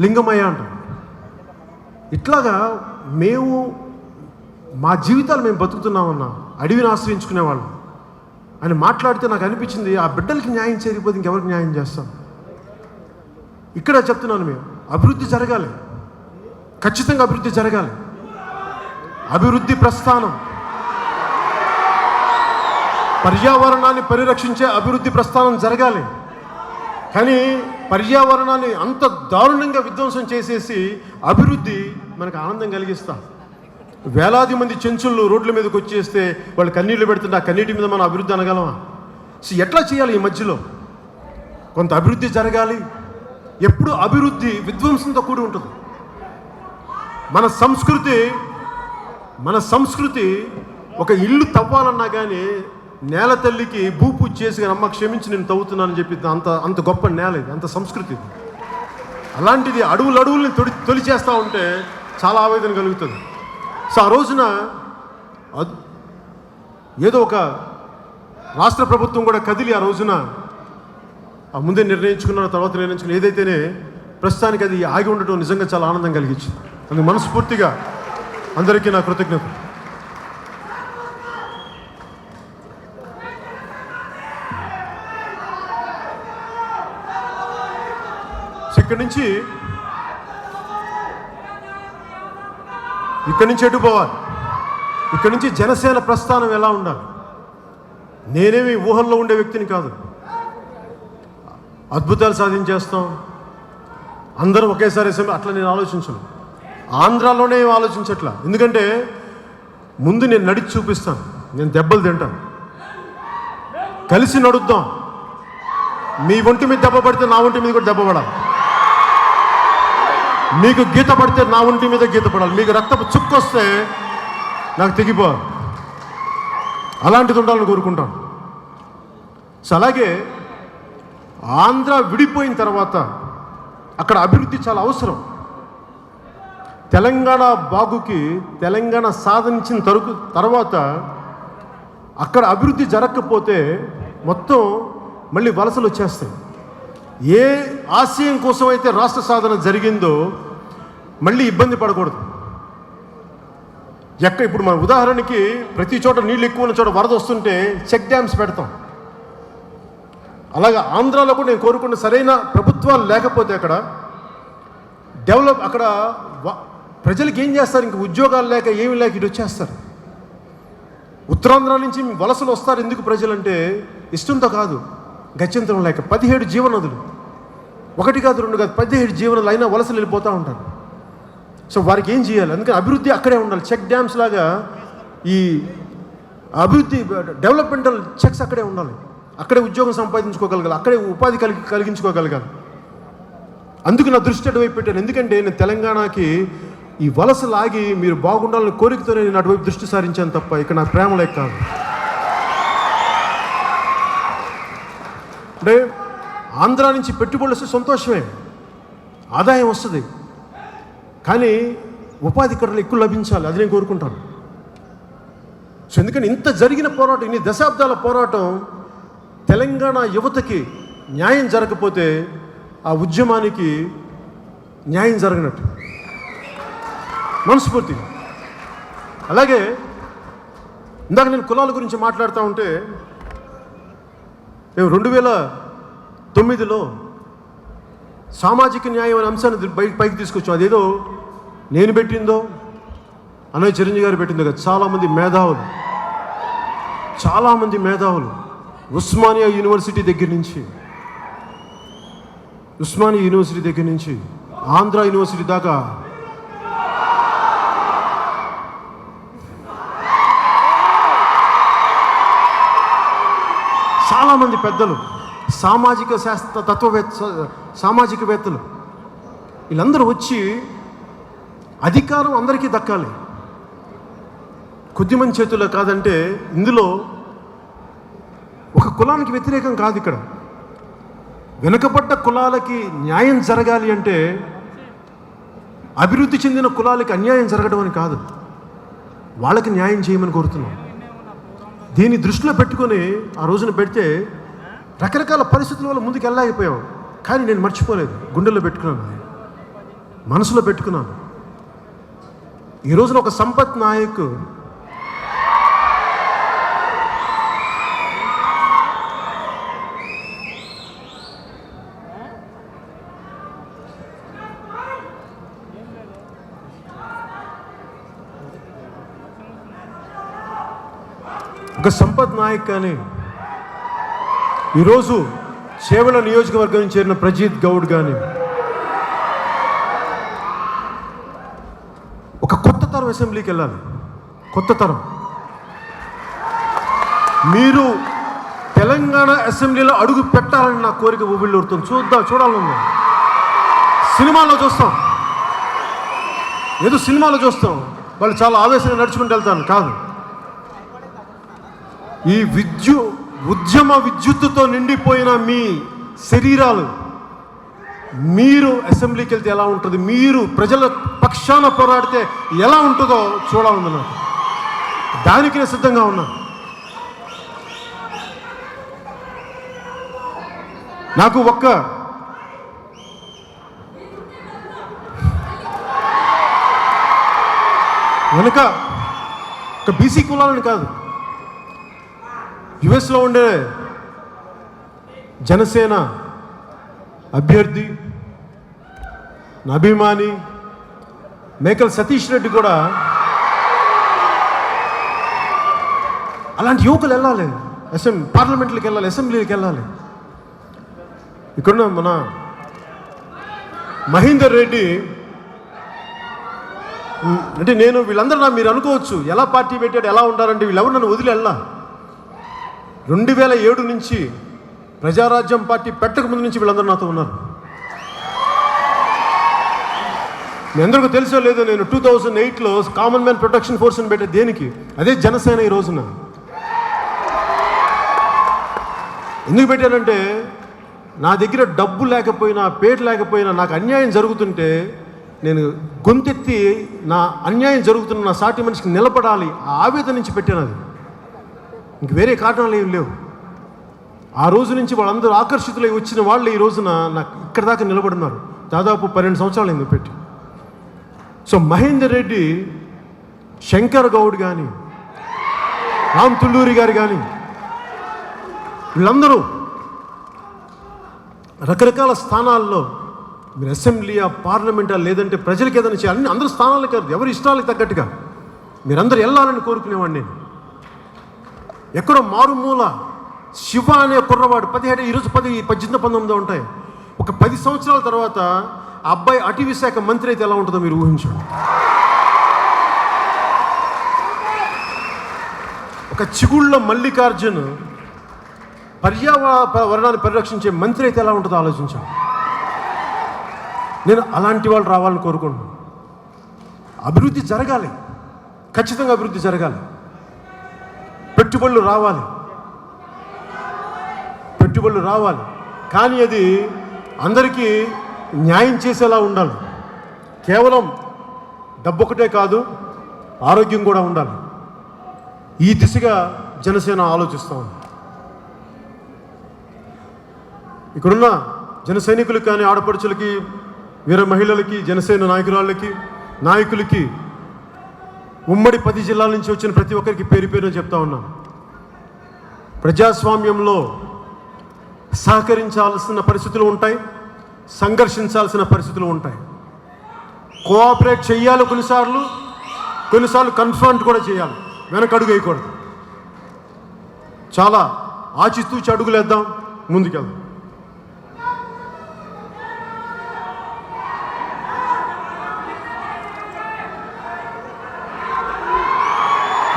లింగమయ్య అంటాం. ఇట్లాగా మేము మా జీవితాలు మేము బతుకుతున్నామన్నా, అడవిని ఆశ్రయించుకునేవాళ్ళం అని మాట్లాడితే నాకు అనిపించింది, ఆ బిడ్డలకి న్యాయం చేయకపోతే ఇంకెవరికి న్యాయం చేస్తాం? ఇక్కడ చెప్తున్నాను, మేము అభివృద్ధి జరగాలి, ఖచ్చితంగా అభివృద్ధి జరగాలి. అభివృద్ధి ప్రస్థానం, పర్యావరణాన్ని పరిరక్షించే అభివృద్ధి ప్రస్థానం జరగాలి. కానీ పర్యావరణాన్ని అంత దారుణంగా విధ్వంసం చేసేసి అభివృద్ధి మనకు ఆనందం కలిగిస్తాం. వేలాది మంది చెంచుళ్ళు రోడ్ల మీదకి వచ్చేస్తే వాళ్ళు కన్నీళ్లు పెడుతుంటే ఆ కన్నీటి మీద మనం అభివృద్ధి అనగలమా? సో ఎట్లా చేయాలి? ఈ మధ్యలో కొంత అభివృద్ధి జరగాలి. ఎప్పుడు అభివృద్ధి విధ్వంసంతో కూడి ఉంటుంది. మన సంస్కృతి ఒక ఇల్లు తవ్వాలన్నా కానీ నేల తల్లికి భూపూజ చేసి అమ్మ క్షమించి నేను తవ్వుతున్నానని చెప్పి అంత గొప్ప నేల ఇది, అంత సంస్కృతి. అలాంటిది అడవుల్ని తొలిచేస్తూ ఉంటే చాలా ఆవేదన కలుగుతుంది. సో ఆ రోజున ఏదో ఒక రాష్ట్ర ప్రభుత్వం కూడా కదిలి ఆ రోజున ముందే నిర్ణయించుకున్న తర్వాత నిర్ణయించుకున్న ఏదైతేనే ప్రస్తుతానికి అది ఆగి ఉండటం నిజంగా చాలా ఆనందం కలిగించింది. అందుకు మనస్ఫూర్తిగా అందరికీ నా కృతజ్ఞత. ఇక్కడి నుంచి ఎటు పోవాలి? ఇక్కడి నుంచి జనసేన ప్రస్థానం ఎలా ఉండాలి? నేనేమి ఊహల్లో ఉండే వ్యక్తిని కాదు. అద్భుతాలు సాధించేస్తాం, అందరం ఒకేసారి అట్లా నేను ఆలోచించను. ఆంధ్రాలోనే ఆలోచించట్లా. ఎందుకంటే ముందు నేను నడిచి చూపిస్తాను, నేను దెబ్బలు తింటాను. కలిసి నడుద్దాం. మీ ఒంటి మీద దెబ్బ పడితే నా ఒంటి మీద కూడా దెబ్బ పడాలి. మీకు గీత పడితే నా ఒంటి మీద గీత పడాలి. మీకు రక్తపు చుక్కు వస్తే నాకు తెగిపోవాలి. అలాంటిది ఉండాలని కోరుకుంటాను. సో అలాగే ఆంధ్ర విడిపోయిన తర్వాత అక్కడ అభివృద్ధి చాలా అవసరం. తెలంగాణ బాగుకి తెలంగాణ సాధించిన తర్వాత అక్కడ అభివృద్ధి జరగకపోతే మొత్తం మళ్ళీ వలసలు వచ్చేస్తాయి. ఏ ఆశయం కోసం అయితే రాష్ట్ర సాధన జరిగిందో మళ్ళీ ఇబ్బంది పడకూడదు. ఇప్పుడు మన ఉదాహరణకి ప్రతి చోట నీళ్ళు ఎక్కువ ఉన్న చోట వరద వస్తుంటే చెక్ డ్యామ్స్ పెడతాం. అలాగే ఆంధ్రాలో కూడా నేను కోరుకున్న సరైన ప్రభుత్వాలు లేకపోతే అక్కడ అక్కడ ప్రజలకు ఏం చేస్తారు? ఇంక ఉద్యోగాలు లేక ఏమి లేక ఇటు వచ్చేస్తారు. ఉత్తరాంధ్ర నుంచి వలసలు వస్తారు. ఎందుకు ప్రజలంటే ఇష్టంతో కాదు, గత్యంతరం లేక. 17 జీవనదులు, 1 కాదు 2 కాదు 17 జీవనదులు అయినా వలసలు వెళ్ళిపోతూ ఉంటారు. సో వారికి ఏం చేయాలి? అందుకని అభివృద్ధి అక్కడే ఉండాలి. చెక్ డ్యామ్స్ లాగా ఈ అభివృద్ధి డెవలప్మెంటల్ చెక్స్ అక్కడే ఉండాలి. అక్కడే ఉద్యోగం సంపాదించుకోగలగాలి, అక్కడే ఉపాధి కలిగించుకోగలగాలి. అందుకు నా దృష్టి అటువైపు పెట్టాను. ఎందుకంటే నేను తెలంగాణకి ఈ వలస లాగి మీరు బాగుండాలని కోరికతోనే నేను అటువైపు దృష్టి సారించాను తప్ప ఇక్కడ నా ప్రేమ లేక కాదు. అంటే ఆంధ్రా నుంచి పెట్టుబడులు వస్తే సంతోషమే, ఆదాయం వస్తుంది. కానీ ఉపాధి ఇక్కడ ఎక్కువ లభించాలి, అది నేను కోరుకుంటాను. సో ఎందుకని ఇంత జరిగిన పోరాటం, ఇన్ని దశాబ్దాల పోరాటం, తెలంగాణ యువతకి న్యాయం జరగకపోతే ఆ ఉద్యమానికి న్యాయం జరగనట్టు మనస్ఫూర్తిగా. అలాగే ఇందాక నేను కులాల గురించి మాట్లాడుతూ ఉంటే, మేము 2009లో సామాజిక న్యాయం అనే అంశాన్ని పైకి తీసుకొచ్చాం. అదేదో నేను పెట్టిందో అన్నయ్య చిరంజీవి గారు పెట్టిందో కదా. చాలామంది మేధావులు ఉస్మానియా యూనివర్సిటీ దగ్గర నుంచి ఆంధ్ర యూనివర్సిటీ దాకా చాలామంది పెద్దలు, సామాజిక సామాజికవేత్తలు వీళ్ళందరూ వచ్చి అధికారం అందరికీ దక్కాలి, కొద్దిమంది చేతుల్లో కాదంటే. ఇందులో ఒక కులానికి వ్యతిరేకం కాదు. ఇక్కడ వెనుకబడ్డ కులాలకి న్యాయం జరగాలి అంటే అభివృద్ధి చెందిన కులాలకి అన్యాయం జరగడం అని కాదు, వాళ్ళకి న్యాయం చేయమని కోరుతున్నాం. దీన్ని దృష్టిలో పెట్టుకొని ఆ రోజున పెడితే రకరకాల పరిస్థితుల వల్ల ముందుకు వెళ్ళలేకపోయాం. కానీ నేను మర్చిపోలేదు, గుండెల్లో పెట్టుకున్నాను, మనసులో పెట్టుకున్నాను. ఈ రోజున ఒక సంపత్ నాయక్ కానీ, ఈరోజు చేవెళ్ళ నియోజకవర్గం నుంచి చేరిన ప్రజీత్ గౌడ్ కానీ, ఒక కొత్త తరం అసెంబ్లీకి వెళ్ళాలి. కొత్త తరం. మీరు తెలంగాణ అసెంబ్లీలో అడుగు పెట్టాలని నా కోరిక ఊబిళ్ళూరుతుంది. చూడాలనుంది. సినిమాలో చూస్తాం, ఏదో సినిమాలో చూస్తాం, వాళ్ళు చాలా ఆవేశంగా నడుచుకుంటూ వెళ్తాను. కాదు, ఈ ఉద్యమ విద్యుత్తుతో నిండిపోయిన మీ శరీరాలు, మీరు అసెంబ్లీకి వెళ్తే ఎలా ఉంటుంది, మీరు ప్రజల పక్షాన పోరాడితే ఎలా ఉంటుందో చూడాలంది. దానికి నేను సిద్ధంగా ఉన్నాను. నాకు ఒక బీసీ కులాలని కాదు, యుఎస్లో ఉండే జనసేన అభ్యర్థి, నా అభిమాని మేకల సతీష్ రెడ్డి కూడా అలాంటి యువకులు వెళ్ళాలి, పార్లమెంట్లోకి వెళ్ళాలి, అసెంబ్లీకి వెళ్ళాలి. ఇక్కడున్న మన మహేందర్ రెడ్డి అంటే నేను వీళ్ళందరూ మీరు అనుకోవచ్చు ఎలా పార్టీ పెట్టాడు ఎలా ఉంటారంటే, వీళ్ళెవరు నన్ను వదిలి వెళ్ళా. 2007 నుంచి ప్రజారాజ్యం పార్టీ పెట్టక ముందు నుంచి వీళ్ళందరూ నాతో ఉన్నారు. మీ అందరికీ తెలుసో లేదో, నేను 2008లో కామన్ మ్యాన్ ప్రొటెక్షన్ ఫోర్స్ని పెట్టే దేనికి, అదే జనసేన. ఈ రోజున ఎందుకు పెట్టానంటే, నా దగ్గర డబ్బు లేకపోయినా పేట లేకపోయినా నాకు అన్యాయం జరుగుతుంటే నేను గొంతెత్తి నా అన్యాయం జరుగుతున్న నా సాటి మనిషికి నిలబడాలి, ఆ ఆవేదన నుంచి పెట్టాను. అది ఇంక వేరే కారణాలు ఏమి లేవు. ఆ రోజు నుంచి వాళ్ళందరూ ఆకర్షితులై వచ్చిన వాళ్ళు ఈ రోజున నాకు ఇక్కడ దాకా నిలబడున్నారు. దాదాపు 12 సంవత్సరాలు అయింది పెట్టి. సో మహేందర్ రెడ్డి, శంకర్ గౌడ్ కానీ, రామ్ తుల్లూరి గారు కానీ, వీళ్ళందరూ రకరకాల స్థానాల్లో, మీరు అసెంబ్లీయా, పార్లమెంటా, లేదంటే ప్రజలకి ఏదైనా చేయాలి, అన్ని అందరూ స్థానాలు కాదు, ఎవరి ఇష్టాలకు తగ్గట్టుగా మీరందరూ వెళ్ళాలని కోరుకునేవాడిని నేను. ఎక్కడో మారుమూల శివ అనే కుర్రవాడు 17, ఈరోజు 10, 18, 19 ఉంటాయి. ఒక 10 సంవత్సరాల తర్వాత ఆ అబ్బాయి అటవీ శాఖ మంత్రి అయితే ఎలా ఉంటుందో మీరు ఊహించండి. ఒక చిగుళ్ళ మల్లికార్జున్ పర్యావరణాన్ని పరిరక్షించే మంత్రి అయితే ఎలా ఉంటుందో ఆలోచించండి. నేను అలాంటి వాళ్ళు రావాలని కోరుకుంటున్నాను. అభివృద్ధి జరగాలి, ఖచ్చితంగా అభివృద్ధి జరగాలి, పెట్టుబడులు రావాలి, కానీ అది అందరికీ న్యాయం చేసేలా ఉండాలి. కేవలం డబ్బు ఒకటే కాదు, ఆరోగ్యం కూడా ఉండాలి. ఈ దిశగా జనసేన ఆలోచిస్తూ ఉంది. ఇక్కడున్న జన సైనికులకి కానీ, ఆడపడుచులకి, వీర మహిళలకి, జనసేన నాయకులకి, ఉమ్మడి 10 జిల్లాల నుంచి వచ్చిన ప్రతి ఒక్కరికి పేరు పేరున చెప్తా ఉన్నాను. ప్రజాస్వామ్యంలో సహకరించాల్సిన పరిస్థితులు ఉంటాయి, సంఘర్షించాల్సిన పరిస్థితులు ఉంటాయి. కోఆపరేట్ చేయాలి, కొన్నిసార్లు కన్ఫ్రంట్ కూడా చేయాలి, వెనకడుగు వేయకూడదు. చాలా ఆచితూచి అడుగులేద్దాం, ముందుకెళ్దాం.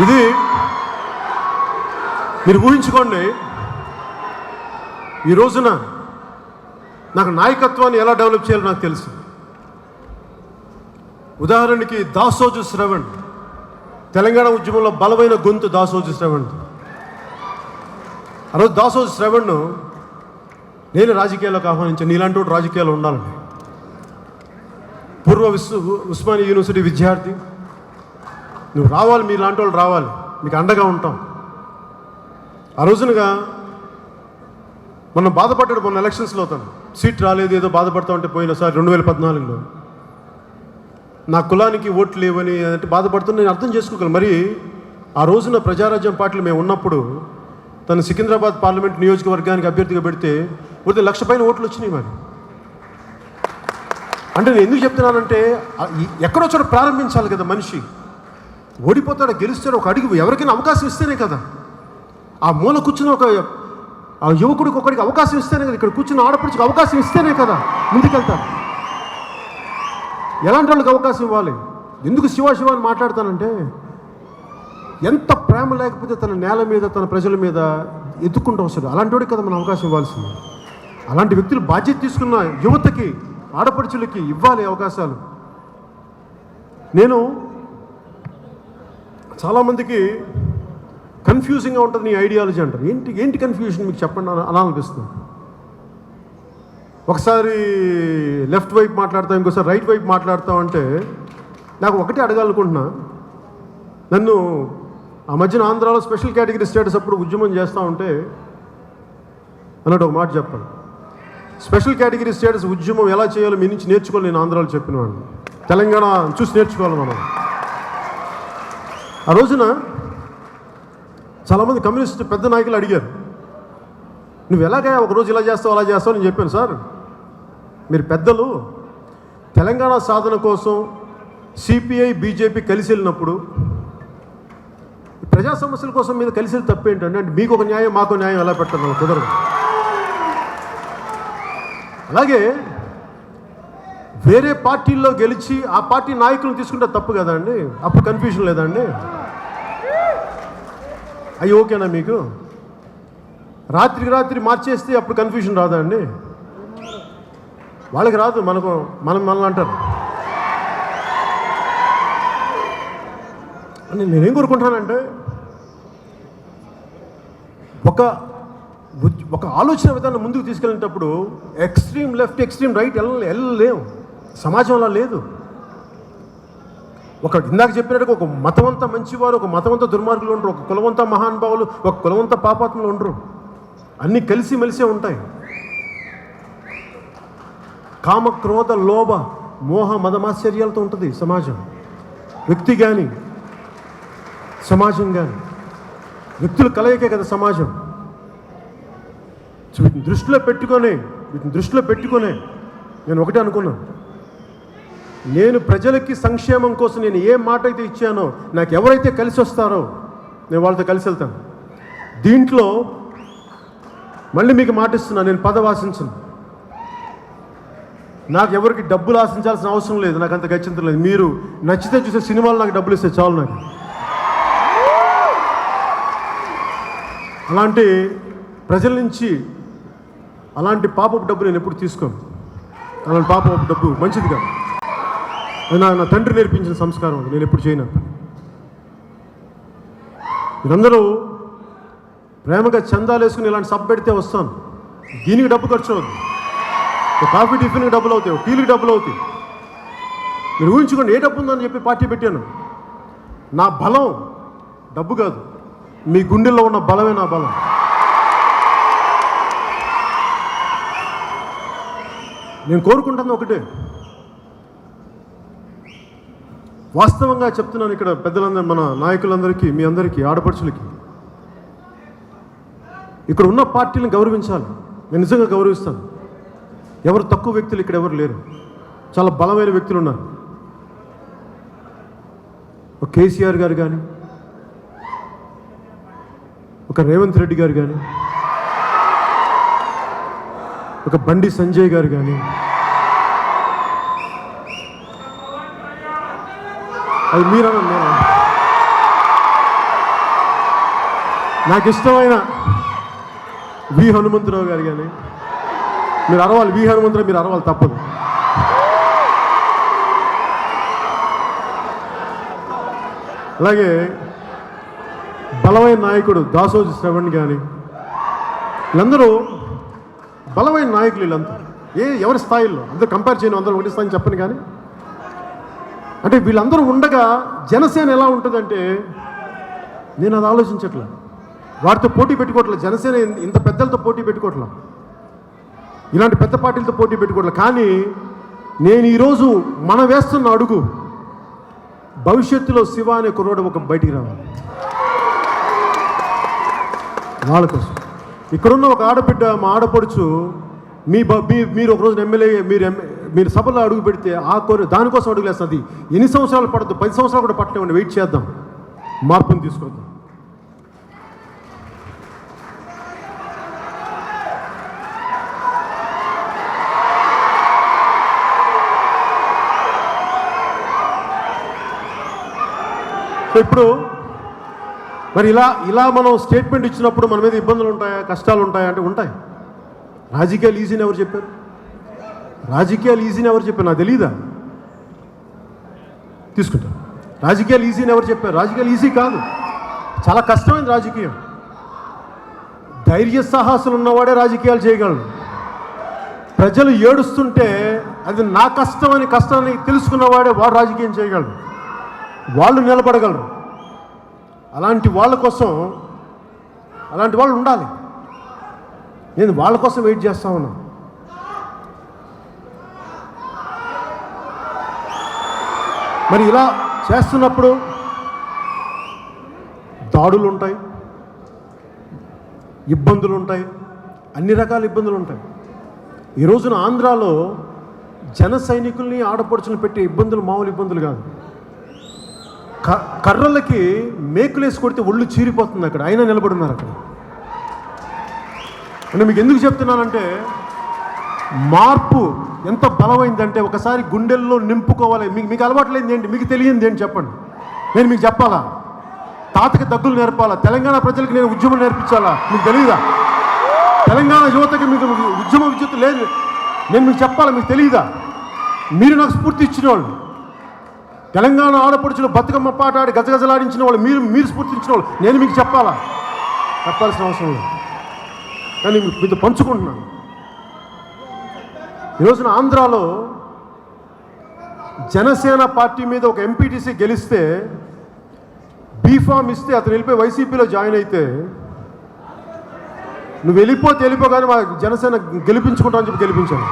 ఇది మీరు ఊహించుకోండి. ఈ రోజున నాకు నాయకత్వాన్ని ఎలా డెవలప్ చేయాలో నాకు తెలుసు. ఉదాహరణకి దాసోజు శ్రవణ్, తెలంగాణ ఉద్యమంలో బలమైన గొంతు దాసోజు శ్రవణ్. ఆ రోజు దాసోజు శ్రవణ్ను నేను రాజకీయాల్లోకి ఆహ్వానించాను. నీలాంటి వాడు రాజకీయాలు ఉండాలని. పూర్వ ఉస్మానియా యూనివర్సిటీ విద్యార్థి, నువ్వు రావాలి, మీలాంటి వాళ్ళు రావాలి, మీకు అండగా ఉంటాం. ఆ రోజునగా మనం బాధపడ్డాడు. మొన్న ఎలక్షన్స్లో తను సీట్ రాలేదు, ఏదో బాధపడతా ఉంటే పోయినసారి 2014లో నా కులానికి ఓట్లు లేవని అంటే బాధపడుతున్నా నేను అర్థం చేసుకోగలను. మరి ఆ రోజున ప్రజారాజ్యం పార్టీలో మేము ఉన్నప్పుడు తను సికింద్రాబాద్ పార్లమెంట్ నియోజకవర్గానికి అభ్యర్థిగా పెడితే 1,00,000 పైన ఓట్లు వచ్చినాయి. మరి అంటే నేను ఎందుకు చెప్తున్నానంటే, ఎక్కడో చోట ప్రారంభించాలి కదా. మనిషి ఓడిపోతాడో గెలుస్తాడో ఒక అడుగు ఎవరికైనా అవకాశం ఇస్తేనే కదా. ఆ మూల కూర్చుని ఒక యువకుడికి ఒకడికి అవకాశం ఇస్తేనే కదా, ఇక్కడ కూర్చున్న ఆడపడుచుకు అవకాశం ఇస్తేనే కదా ముందుకెళ్తారు. ఎలాంటి వాళ్ళకి అవకాశం ఇవ్వాలి? ఎందుకు శివ అని మాట్లాడతానంటే, ఎంత ప్రేమ లేకపోతే తన నేల మీద, తన ప్రజల మీద ఎత్తుక్కుంటూ వస్తాడు. అలాంటి వాడికి కదా మనం అవకాశం ఇవ్వాల్సింది. అలాంటి వ్యక్తులు బాధ్యత తీసుకున్న యువతకి, ఆడపడుచులకి ఇవ్వాలి అవకాశాలు. నేను చాలామందికి కన్ఫ్యూజింగ్గా ఉంటుంది నీ ఐడియాలజీ అంటారు. ఏంటి కన్ఫ్యూజన్ మీకు చెప్పండి అనాలనిపిస్తుంది. ఒకసారి లెఫ్ట్ వైపు మాట్లాడతాం, ఇంకోసారి రైట్ వైపు మాట్లాడతాం. అంటే నాకు ఒకటే అడగాలనుకుంటున్నా. నన్ను ఆ మధ్యన ఆంధ్రాలో స్పెషల్ కేటగిరీ స్టేటస్ అప్పుడు ఉద్యమం చేస్తూ ఉంటే అన్నట్టు ఒక మాట చెప్పాలి. స్పెషల్ కేటగిరీ స్టేటస్ ఉద్యమం ఎలా చేయాలో మీ నుంచి నేర్చుకోవాలి. నేను ఆంధ్రాలో చెప్పిన వాడిని, తెలంగాణ చూసి నేర్చుకోవాలి మనం. ఆ రోజున చాలామంది కమ్యూనిస్ట్ పెద్ద నాయకులు అడిగారు, నువ్వు ఎలాగా ఒకరోజు ఇలా చేస్తావు అలా చేస్తావు. నేను చెప్పాను, సార్ మీరు పెద్దలు తెలంగాణ సాధన కోసం సిపిఐ బీజేపీ కలిసి వెళ్ళినప్పుడు ప్రజా సమస్యల కోసం మీద కలిసి వెళ్ళి తప్పేంటంటే, అంటే మీకు ఒక న్యాయం మాకు న్యాయం ఎలా పెట్టాలి? కుదరదు. అలాగే వేరే పార్టీల్లో గెలిచి ఆ పార్టీ నాయకులను తీసుకుంటే తప్పు కదా అండి? అప్పుడు కన్ఫ్యూజన్ లేదా అండి? అవి ఓకేనా మీకు? రాత్రికి రాత్రి మార్చేస్తే అప్పుడు కన్ఫ్యూజన్ రాదా అండి? వాళ్ళకి రాదు, మనల్ని అంటారు. నేనేం కోరుకుంటానంటే, ఒక ఆలోచన విధానం ముందుకు తీసుకెళ్ళేటప్పుడు ఎక్స్ట్రీమ్ లెఫ్ట్, ఎక్స్ట్రీమ్ రైట్ వెళ్ళలేం. సమాజంలో లేదు. ఇందాక చెప్పినట్టుగా ఒక మతమంతా మంచివారు, ఒక మతమంతా దుర్మార్గులు ఉండరు, ఒక కులవంతా మహానుభావులు, ఒక కులవంతా పాపాత్ములు ఉండరు. అన్నీ కలిసిమెలిసే ఉంటాయి. కామ క్రోధ లోభ మోహ మదమాశ్చర్యాలతో ఉంటుంది సమాజం. వ్యక్తి కానీ సమాజం కానీ, వ్యక్తుల కలయికే కదా సమాజం. వీటిని దృష్టిలో పెట్టుకొని నేను ఒకటే అనుకున్నాను, నేను ప్రజలకి సంక్షేమం కోసం నేను ఏ మాట అయితే ఇచ్చానో, నాకు ఎవరైతే కలిసి వస్తారో నేను వాళ్ళతో కలిసి వెళ్తాను. దీంట్లో మళ్ళీ మీకు మాట ఇస్తున్నాను, నేను పదవి ఆశించను. నాకు ఎవరికి డబ్బులు ఆశించాల్సిన అవసరం లేదు, నాకు అంత గచ్చింతం లేదు. మీరు నచ్చితే చూసే సినిమాలు నాకు డబ్బులు ఇస్తే చాలు. నాకు అలాంటి ప్రజల నుంచి అలాంటి పాపపు డబ్బు నేను ఎప్పుడు తీసుకోను. అలాంటి పాపపు డబ్బు మంచిది కాదు. నా తండ్రి నేర్పించిన సంస్కారం అది, నేను ఎప్పుడు చేయను. మీరందరూ ప్రేమగా చందాలు వేసుకుని ఇలాంటి సభ పెడితే వస్తాను. దీనికి డబ్బు ఖర్చు అవుతుంది. కాఫీ టిఫిన్కి డబ్బులు అవుతాయి, టీలకు డబ్బులు అవుతాయి. మీరు ఊహించుకోండి, ఏ డబ్బు ఉందని చెప్పి పార్టీ పెట్టాను. నా బలం డబ్బు కాదు, మీ గుండెల్లో ఉన్న బలమే నా బలం. నేను కోరుకుంటాను ఒకటే, వాస్తవంగా చెప్తున్నాను ఇక్కడ పెద్దలందరూ, మన నాయకులందరికీ, మీ అందరికీ, ఆడపడుచులకి, ఇక్కడ ఉన్న పార్టీలను గౌరవించాలి. నేను నిజంగా గౌరవిస్తాను. ఎవరు తక్కువ వ్యక్తులు ఇక్కడ ఎవరు లేరు, చాలా బలమైన వ్యక్తులు ఉన్నారు. ఒక కేసీఆర్ గారు కానీ, ఒక రేవంత్ రెడ్డి గారు కానీ, ఒక బండి సంజయ్ గారు కానీ, అది మీరన్నా నాకు ఇష్టమైన వి హనుమంతరావు గారు కానీ, మీరు అరవాలి. వి హనుమంతరావు మీరు అరవాలి, తప్పదు. అలాగే బలమైన నాయకుడు దాసోజు శ్రవణ్ కానీ, వీళ్ళందరూ బలమైన నాయకులు. వీళ్ళంతా ఎవరి స్థాయిల్లో, అందరూ కంపేర్ చేయను, అందరూ ఒకటి స్థాయిని చెప్పను. కానీ అంటే వీళ్ళందరూ ఉండగా జనసేన ఎలా ఉంటుందంటే, నేను అది ఆలోచించట్లే. వారితో పోటీ పెట్టుకోవట్లేదు. జనసేన ఇంత పెద్దలతో పోటీ పెట్టుకోవట్లా, ఇలాంటి పెద్ద పార్టీలతో పోటీ పెట్టుకోవట్లేదు. కానీ నేను ఈరోజు మనం వేస్తున్న అడుగు, భవిష్యత్తులో శివ అనే కుర్రోడు ఒక బయటికి రావాలి. వాళ్ళ కోసం ఇక్కడున్న ఒక ఆడబిడ్డ, మా ఆడపడుచు, మీరు ఒకరోజు ఎమ్మెల్యే, మీరు సభలో అడుగు పెడితే దానికోసం అడుగులేస్తుంది. ఎన్ని సంవత్సరాలు పడద్దు, 10 సంవత్సరాలు కూడా పట్టలేమండి. వెయిట్ చేద్దాం, మార్పుని తీసుకొద్దాం. ఇప్పుడు మరి ఇలా మనం స్టేట్మెంట్ ఇచ్చినప్పుడు మన మీద ఇబ్బందులు ఉంటాయా, కష్టాలు ఉంటాయా అంటే ఉంటాయి. రాజకీయాలు ఈజీని ఎవరు చెప్పారు? నాకు తెలీదా? తీసుకుంటా. రాజకీయాలు ఈజీని ఎవరు చెప్పారు? రాజకీయాలు ఈజీ కాదు, చాలా కష్టమైన రాజకీయం. ధైర్య సాహసాలు ఉన్నవాడే రాజకీయాలు చేయగలడు. ప్రజలు ఏడుస్తుంటే అది నా కష్టాన్ని తెలుసుకున్నవాడే వాడు రాజకీయం చేయగలడు, వాళ్ళు నిలబడగలరు. అలాంటి వాళ్ళ కోసం, అలాంటి వాళ్ళు ఉండాలి. నేను వాళ్ళ కోసం వెయిట్ చేస్తా ఉన్నా. మరి ఇలా చేస్తున్నప్పుడు దాడులు ఉంటాయి, ఇబ్బందులు ఉంటాయి, అన్ని రకాల ఇబ్బందులు ఉంటాయి. ఈ రోజున ఆంధ్రాలో జన సైనికుల్ని, ఆడపడుచులను పెట్టే ఇబ్బందులు మామూలు ఇబ్బందులు కాదు. కర్రలకి మేకులేసి కొడితే ఒళ్ళు చీరిపోతుంది. అక్కడ అయినా నిలబడున్నారు అక్కడ. అంటే మీకు ఎందుకు చెప్తున్నానంటే, మార్పు ఎంత బలమైందంటే ఒకసారి గుండెల్లో నింపుకోవాలి. మీకు అలవాట్లేదు ఏంటి, మీకు తెలియంది ఏంటి చెప్పండి. నేను మీకు చెప్పాలా? తాతకి దగ్గులు నేర్పాలా? తెలంగాణ ప్రజలకు నేను ఉద్యమం నేర్పించాలా? మీకు తెలియదా? తెలంగాణ యువతకి మీకు ఉద్యమ విద్యుత్ లేదు, నేను మీకు చెప్పాలా? మీకు తెలియదా? మీరు నాకు స్ఫూర్తి ఇచ్చిన వాళ్ళు, తెలంగాణ ఆడపడుచులు బతుకమ్మ పాట ఆడి గజగజలాడించిన వాళ్ళు, మీరు స్ఫూర్తించిన వాళ్ళు. నేను మీకు చెప్పాల్సిన అవసరం లేదు, కానీ మీతో పంచుకుంటున్నాను. ఈరోజున ఆంధ్రాలో జనసేన పార్టీ మీద ఒక ఎంపీటీసీ గెలిస్తే, బీఫామ్ ఇస్తే అతను వెళ్ళిపోయి వైసీపీలో జాయిన్ అయితే నువ్వు వెళ్ళిపో కానీ మా జనసేన గెలిపించుకుంటామని చెప్పి గెలిపించాను.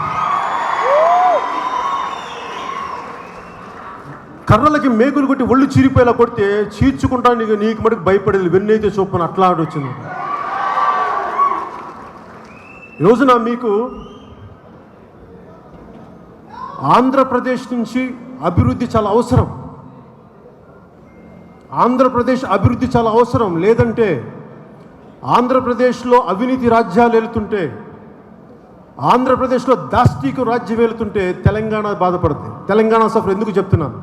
కర్రలకి మేకులు కొట్టి ఒళ్ళు చీరిపోయేలా కొడితే చీర్చుకుంటా నీకు మటుకు భయపడేది వెన్నైతే చొప్పున అట్లా వచ్చింది. ఈరోజున మీకు ఆంధ్రప్రదేశ్ నుంచి అభివృద్ధి చాలా అవసరం. ఆంధ్రప్రదేశ్ అభివృద్ధి చాలా అవసరం. లేదంటే ఆంధ్రప్రదేశ్లో అవినీతి రాజ్యాలు వెళుతుంటే, ఆంధ్రప్రదేశ్లో దాష్టీకు రాజ్యం వెళుతుంటే తెలంగాణ బాధపడుతుంది. తెలంగాణ సఫర్ ఎందుకు చెప్తున్నాను,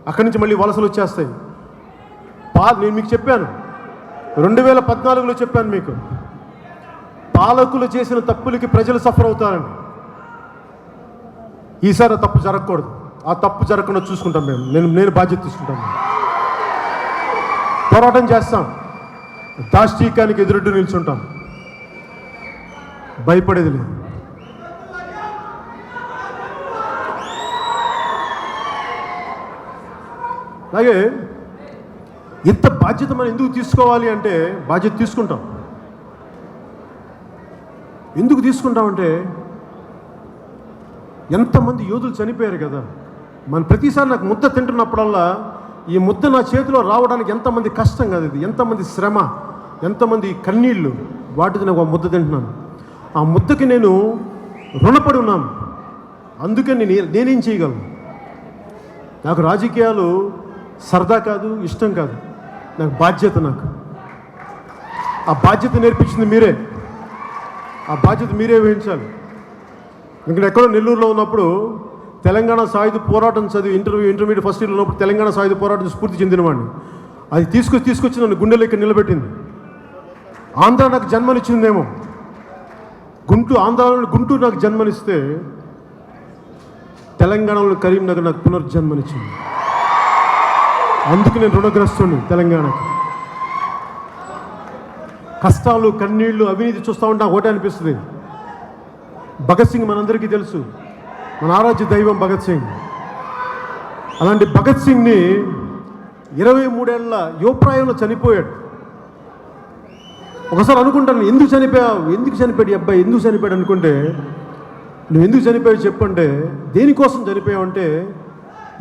అక్కడి నుంచి మళ్ళీ వలసలు వచ్చేస్తాయి. నేను మీకు చెప్పాను, 2014లో చెప్పాను మీకు, పాలకులు చేసిన తప్పులకి ప్రజలు సఫర్ అవుతారని. ఈసారి ఆ తప్పు జరగకూడదు. ఆ తప్పు జరగకుండా చూసుకుంటాం నేను బాధ్యత తీసుకుంటాను. పోరాటం చేస్తాం, దాష్టీకానికి ఎదురొడ్డు నిల్చుంటాం, భయపడేది లేదు. అలాగే ఇంత బాధ్యత మనం ఎందుకు తీసుకోవాలి అంటే, బాధ్యత తీసుకుంటాం. ఎందుకు తీసుకుంటామంటే, ఎంతమంది యోధులు చనిపోయారు కదా. మన ప్రతిసారి నాకు ముద్ద తింటున్నప్పుడల్లా ఈ ముద్ద నా చేతిలో రావడానికి ఎంతమంది కష్టం కదా, ఇది ఎంతమంది శ్రమ, ఎంతమంది కన్నీళ్ళు, వాటికి నాకు ఆ ముద్ద తింటున్నాను. ఆ ముద్దకి నేను రుణపడి ఉన్నాను. అందుకే నేనేం చేయగలను. నాకు రాజకీయాలు సరదా కాదు, ఇష్టం కాదు, నాకు బాధ్యత. నాకు ఆ బాధ్యత నేర్పించింది మీరే. ఆ బాధ్యత మీరే వహించాలి. ఇక్కడ ఎక్కడో నెల్లూరులో ఉన్నప్పుడు తెలంగాణ సాయుధ పోరాటం చదివి ఇంటర్మీడియట్ ఫస్ట్ ఇయర్లో ఉన్నప్పుడు తెలంగాణ సాయుధ పోరాటం స్ఫూర్తి చెందినవాడిని. అది తీసుకొచ్చి నన్ను గుండెలో ఇక్కడ నిలబెట్టింది. ఆంధ్ర నాకు జన్మనిచ్చిందేమో, ఆంధ్రాలో గుంటూరు నాకు జన్మనిస్తే తెలంగాణలో కరీంనగర్ నాకు పునర్జన్మనిచ్చింది. అందుకు నేను రుణగ్రస్తుని తెలంగాణకి. కష్టాలు, కన్నీళ్లు, అవినీతి చూస్తూ ఉంటే నాకు ఒకటే అనిపిస్తుంది. భగత్ సింగ్ మనందరికీ తెలుసు, మన ఆరాధ్య దైవం భగత్ సింగ్. అలాంటి భగత్ సింగ్ని 23 ఏళ్ల యువప్రాయంలో చనిపోయాడు. ఒకసారి అనుకుంటాను, ఎందుకు చనిపోయాడు ఈ అబ్బాయి, ఎందుకు చనిపోయాడు అనుకుంటే, నువ్వు ఎందుకు చనిపోయావు చెప్పంటే, దేనికోసం చనిపోయావు అంటే,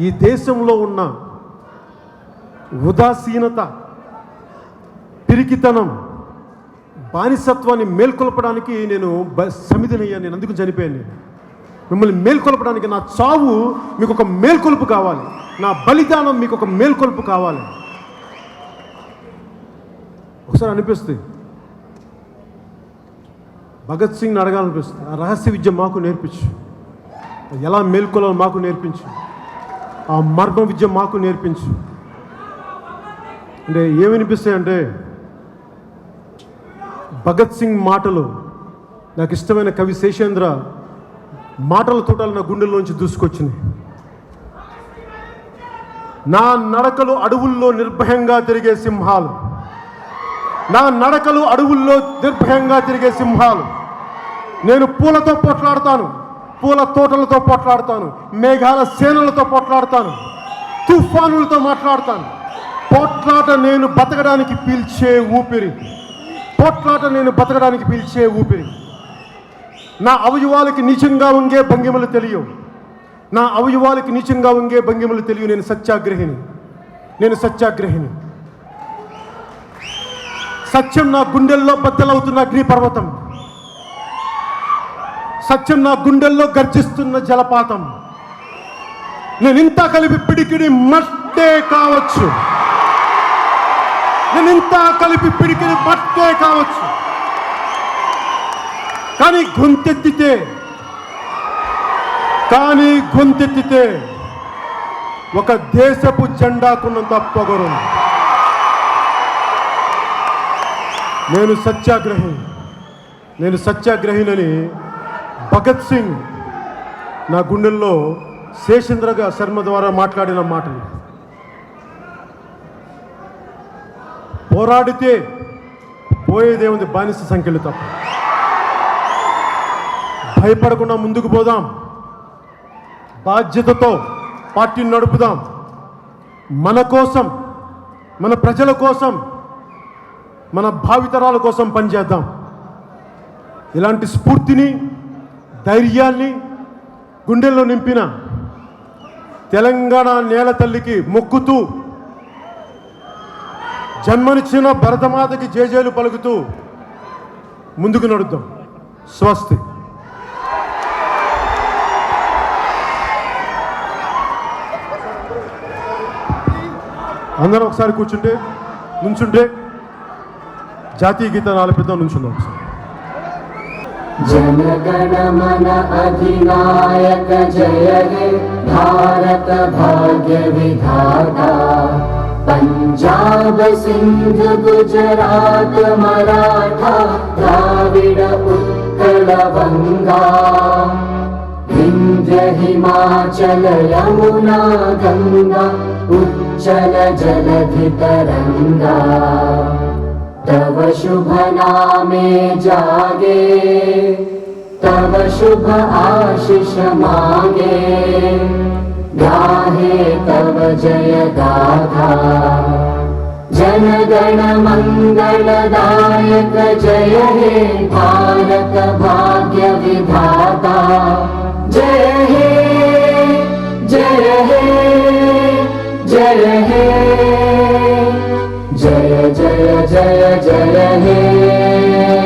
ఈ దేశంలో ఉన్న ఉదాసీనత, పిరికితనం, బానిసత్వాన్ని మేల్కొల్పడానికి నేను సమిధినయ్యాను. నేను అందుకు చనిపోయాను. మిమ్మల్ని మేల్కొల్పడానికి నా చావు మీకు ఒక మేల్కొల్పు కావాలి, నా బలిదానం మీకు ఒక మేల్కొల్పు కావాలి. ఒకసారి అనిపిస్తుంది, భగత్ సింగ్ని అడగాలనిపిస్తుంది, ఆ రహస్య విద్య మాకు నేర్పించు, ఎలా మేల్కొలాలో మాకు నేర్పించు, ఆ మర్మ విద్య మాకు నేర్పించు. అంటే ఏమనిపిస్తాయంటే, భగత్ సింగ్ మాటలు, నాకు ఇష్టమైన కవి శేషేంద్ర మాటల తోటలు నా గుండెల్లోంచి దూసుకొచ్చినాయి. నా నడకలు అడవుల్లో నిర్భయంగా తిరిగే సింహాలు, నా నడకలు అడవుల్లో నిర్భయంగా తిరిగే సింహాలు. నేను పూలతో పోట్లాడతాను, పూల తోటలతో పోట్లాడతాను, మేఘాల సేనలతో పోట్లాడతాను, తుఫానులతో మాట్లాడతాను. పోట్లాట నేను బతకడానికి పీల్చే ఊపిరి, పోట్లాట నేను బతకడానికి పీల్చే ఊపిరి. నా అవయవాలకి నీచంగా వంగే భంగిమలు తెలియవు, నా అవయవాలకి నీచంగా వంగే భంగిమలు తెలియవు. నేను సత్యాగ్రహిని. సత్యం నా గుండెల్లో బద్దలవుతున్న అగ్నిపర్వతం, సత్యం నా గుండెల్లో గర్జిస్తున్న జలపాతం. నేనింత కలిపి పిడికిడి మట్టే కావచ్చు, నేనింత కలిపి పిడికిడి మట్టే కావచ్చు, కానీ గొంతెత్తితే ఒక దేశపు జెండాకున్నంత పొగరు. నేను సత్యాగ్రహినని భగత్ సింగ్ నా గుండెల్లో శేషేంద్ర శర్మ ద్వారా మాట్లాడిన మాటలు. పోరాడితే పోయేదేముంది, బానిస సంఖ్యలు తప్ప. భయపడకుండా ముందుకు పోదాం, బాధ్యతతో పార్టీని నడుపుదాం. మన కోసం, మన ప్రజల కోసం, మన భావితరాల కోసం పనిచేద్దాం. ఇలాంటి స్ఫూర్తిని, ధైర్యాన్ని గుండెల్లో నింపిన తెలంగాణ నేల తల్లికి మొక్కుతూ, జన్మనిచ్చిన భరతమాతకి జేజేలు పలుకుతూ ముందుకు నడుద్దాం. స్వస్తి. అందరం ఒకసారి కూర్చుంటే, నుంచుంటే జాతీయ గీతాన్ని ఆలపిద్దాం. నుంచుందాం ఒకసారి. जनगण मन अधिनायक जय हे भारत भाग्य विधाता। पंजाब सिंध गुजरात मराठा द्राविड उत्कल बंगा। विंध्य हिमाचल यमुना गंगा उच्चल जलधि तरंगा। तव शुभ नामे जागे, तव शुभ आशीष मांगे। गाहे तव जय गाथा। जनगण मंगलदायक जय हे भारत भाग्य विधाता। जय हे जय हे जय हे जय जय जय जय हे।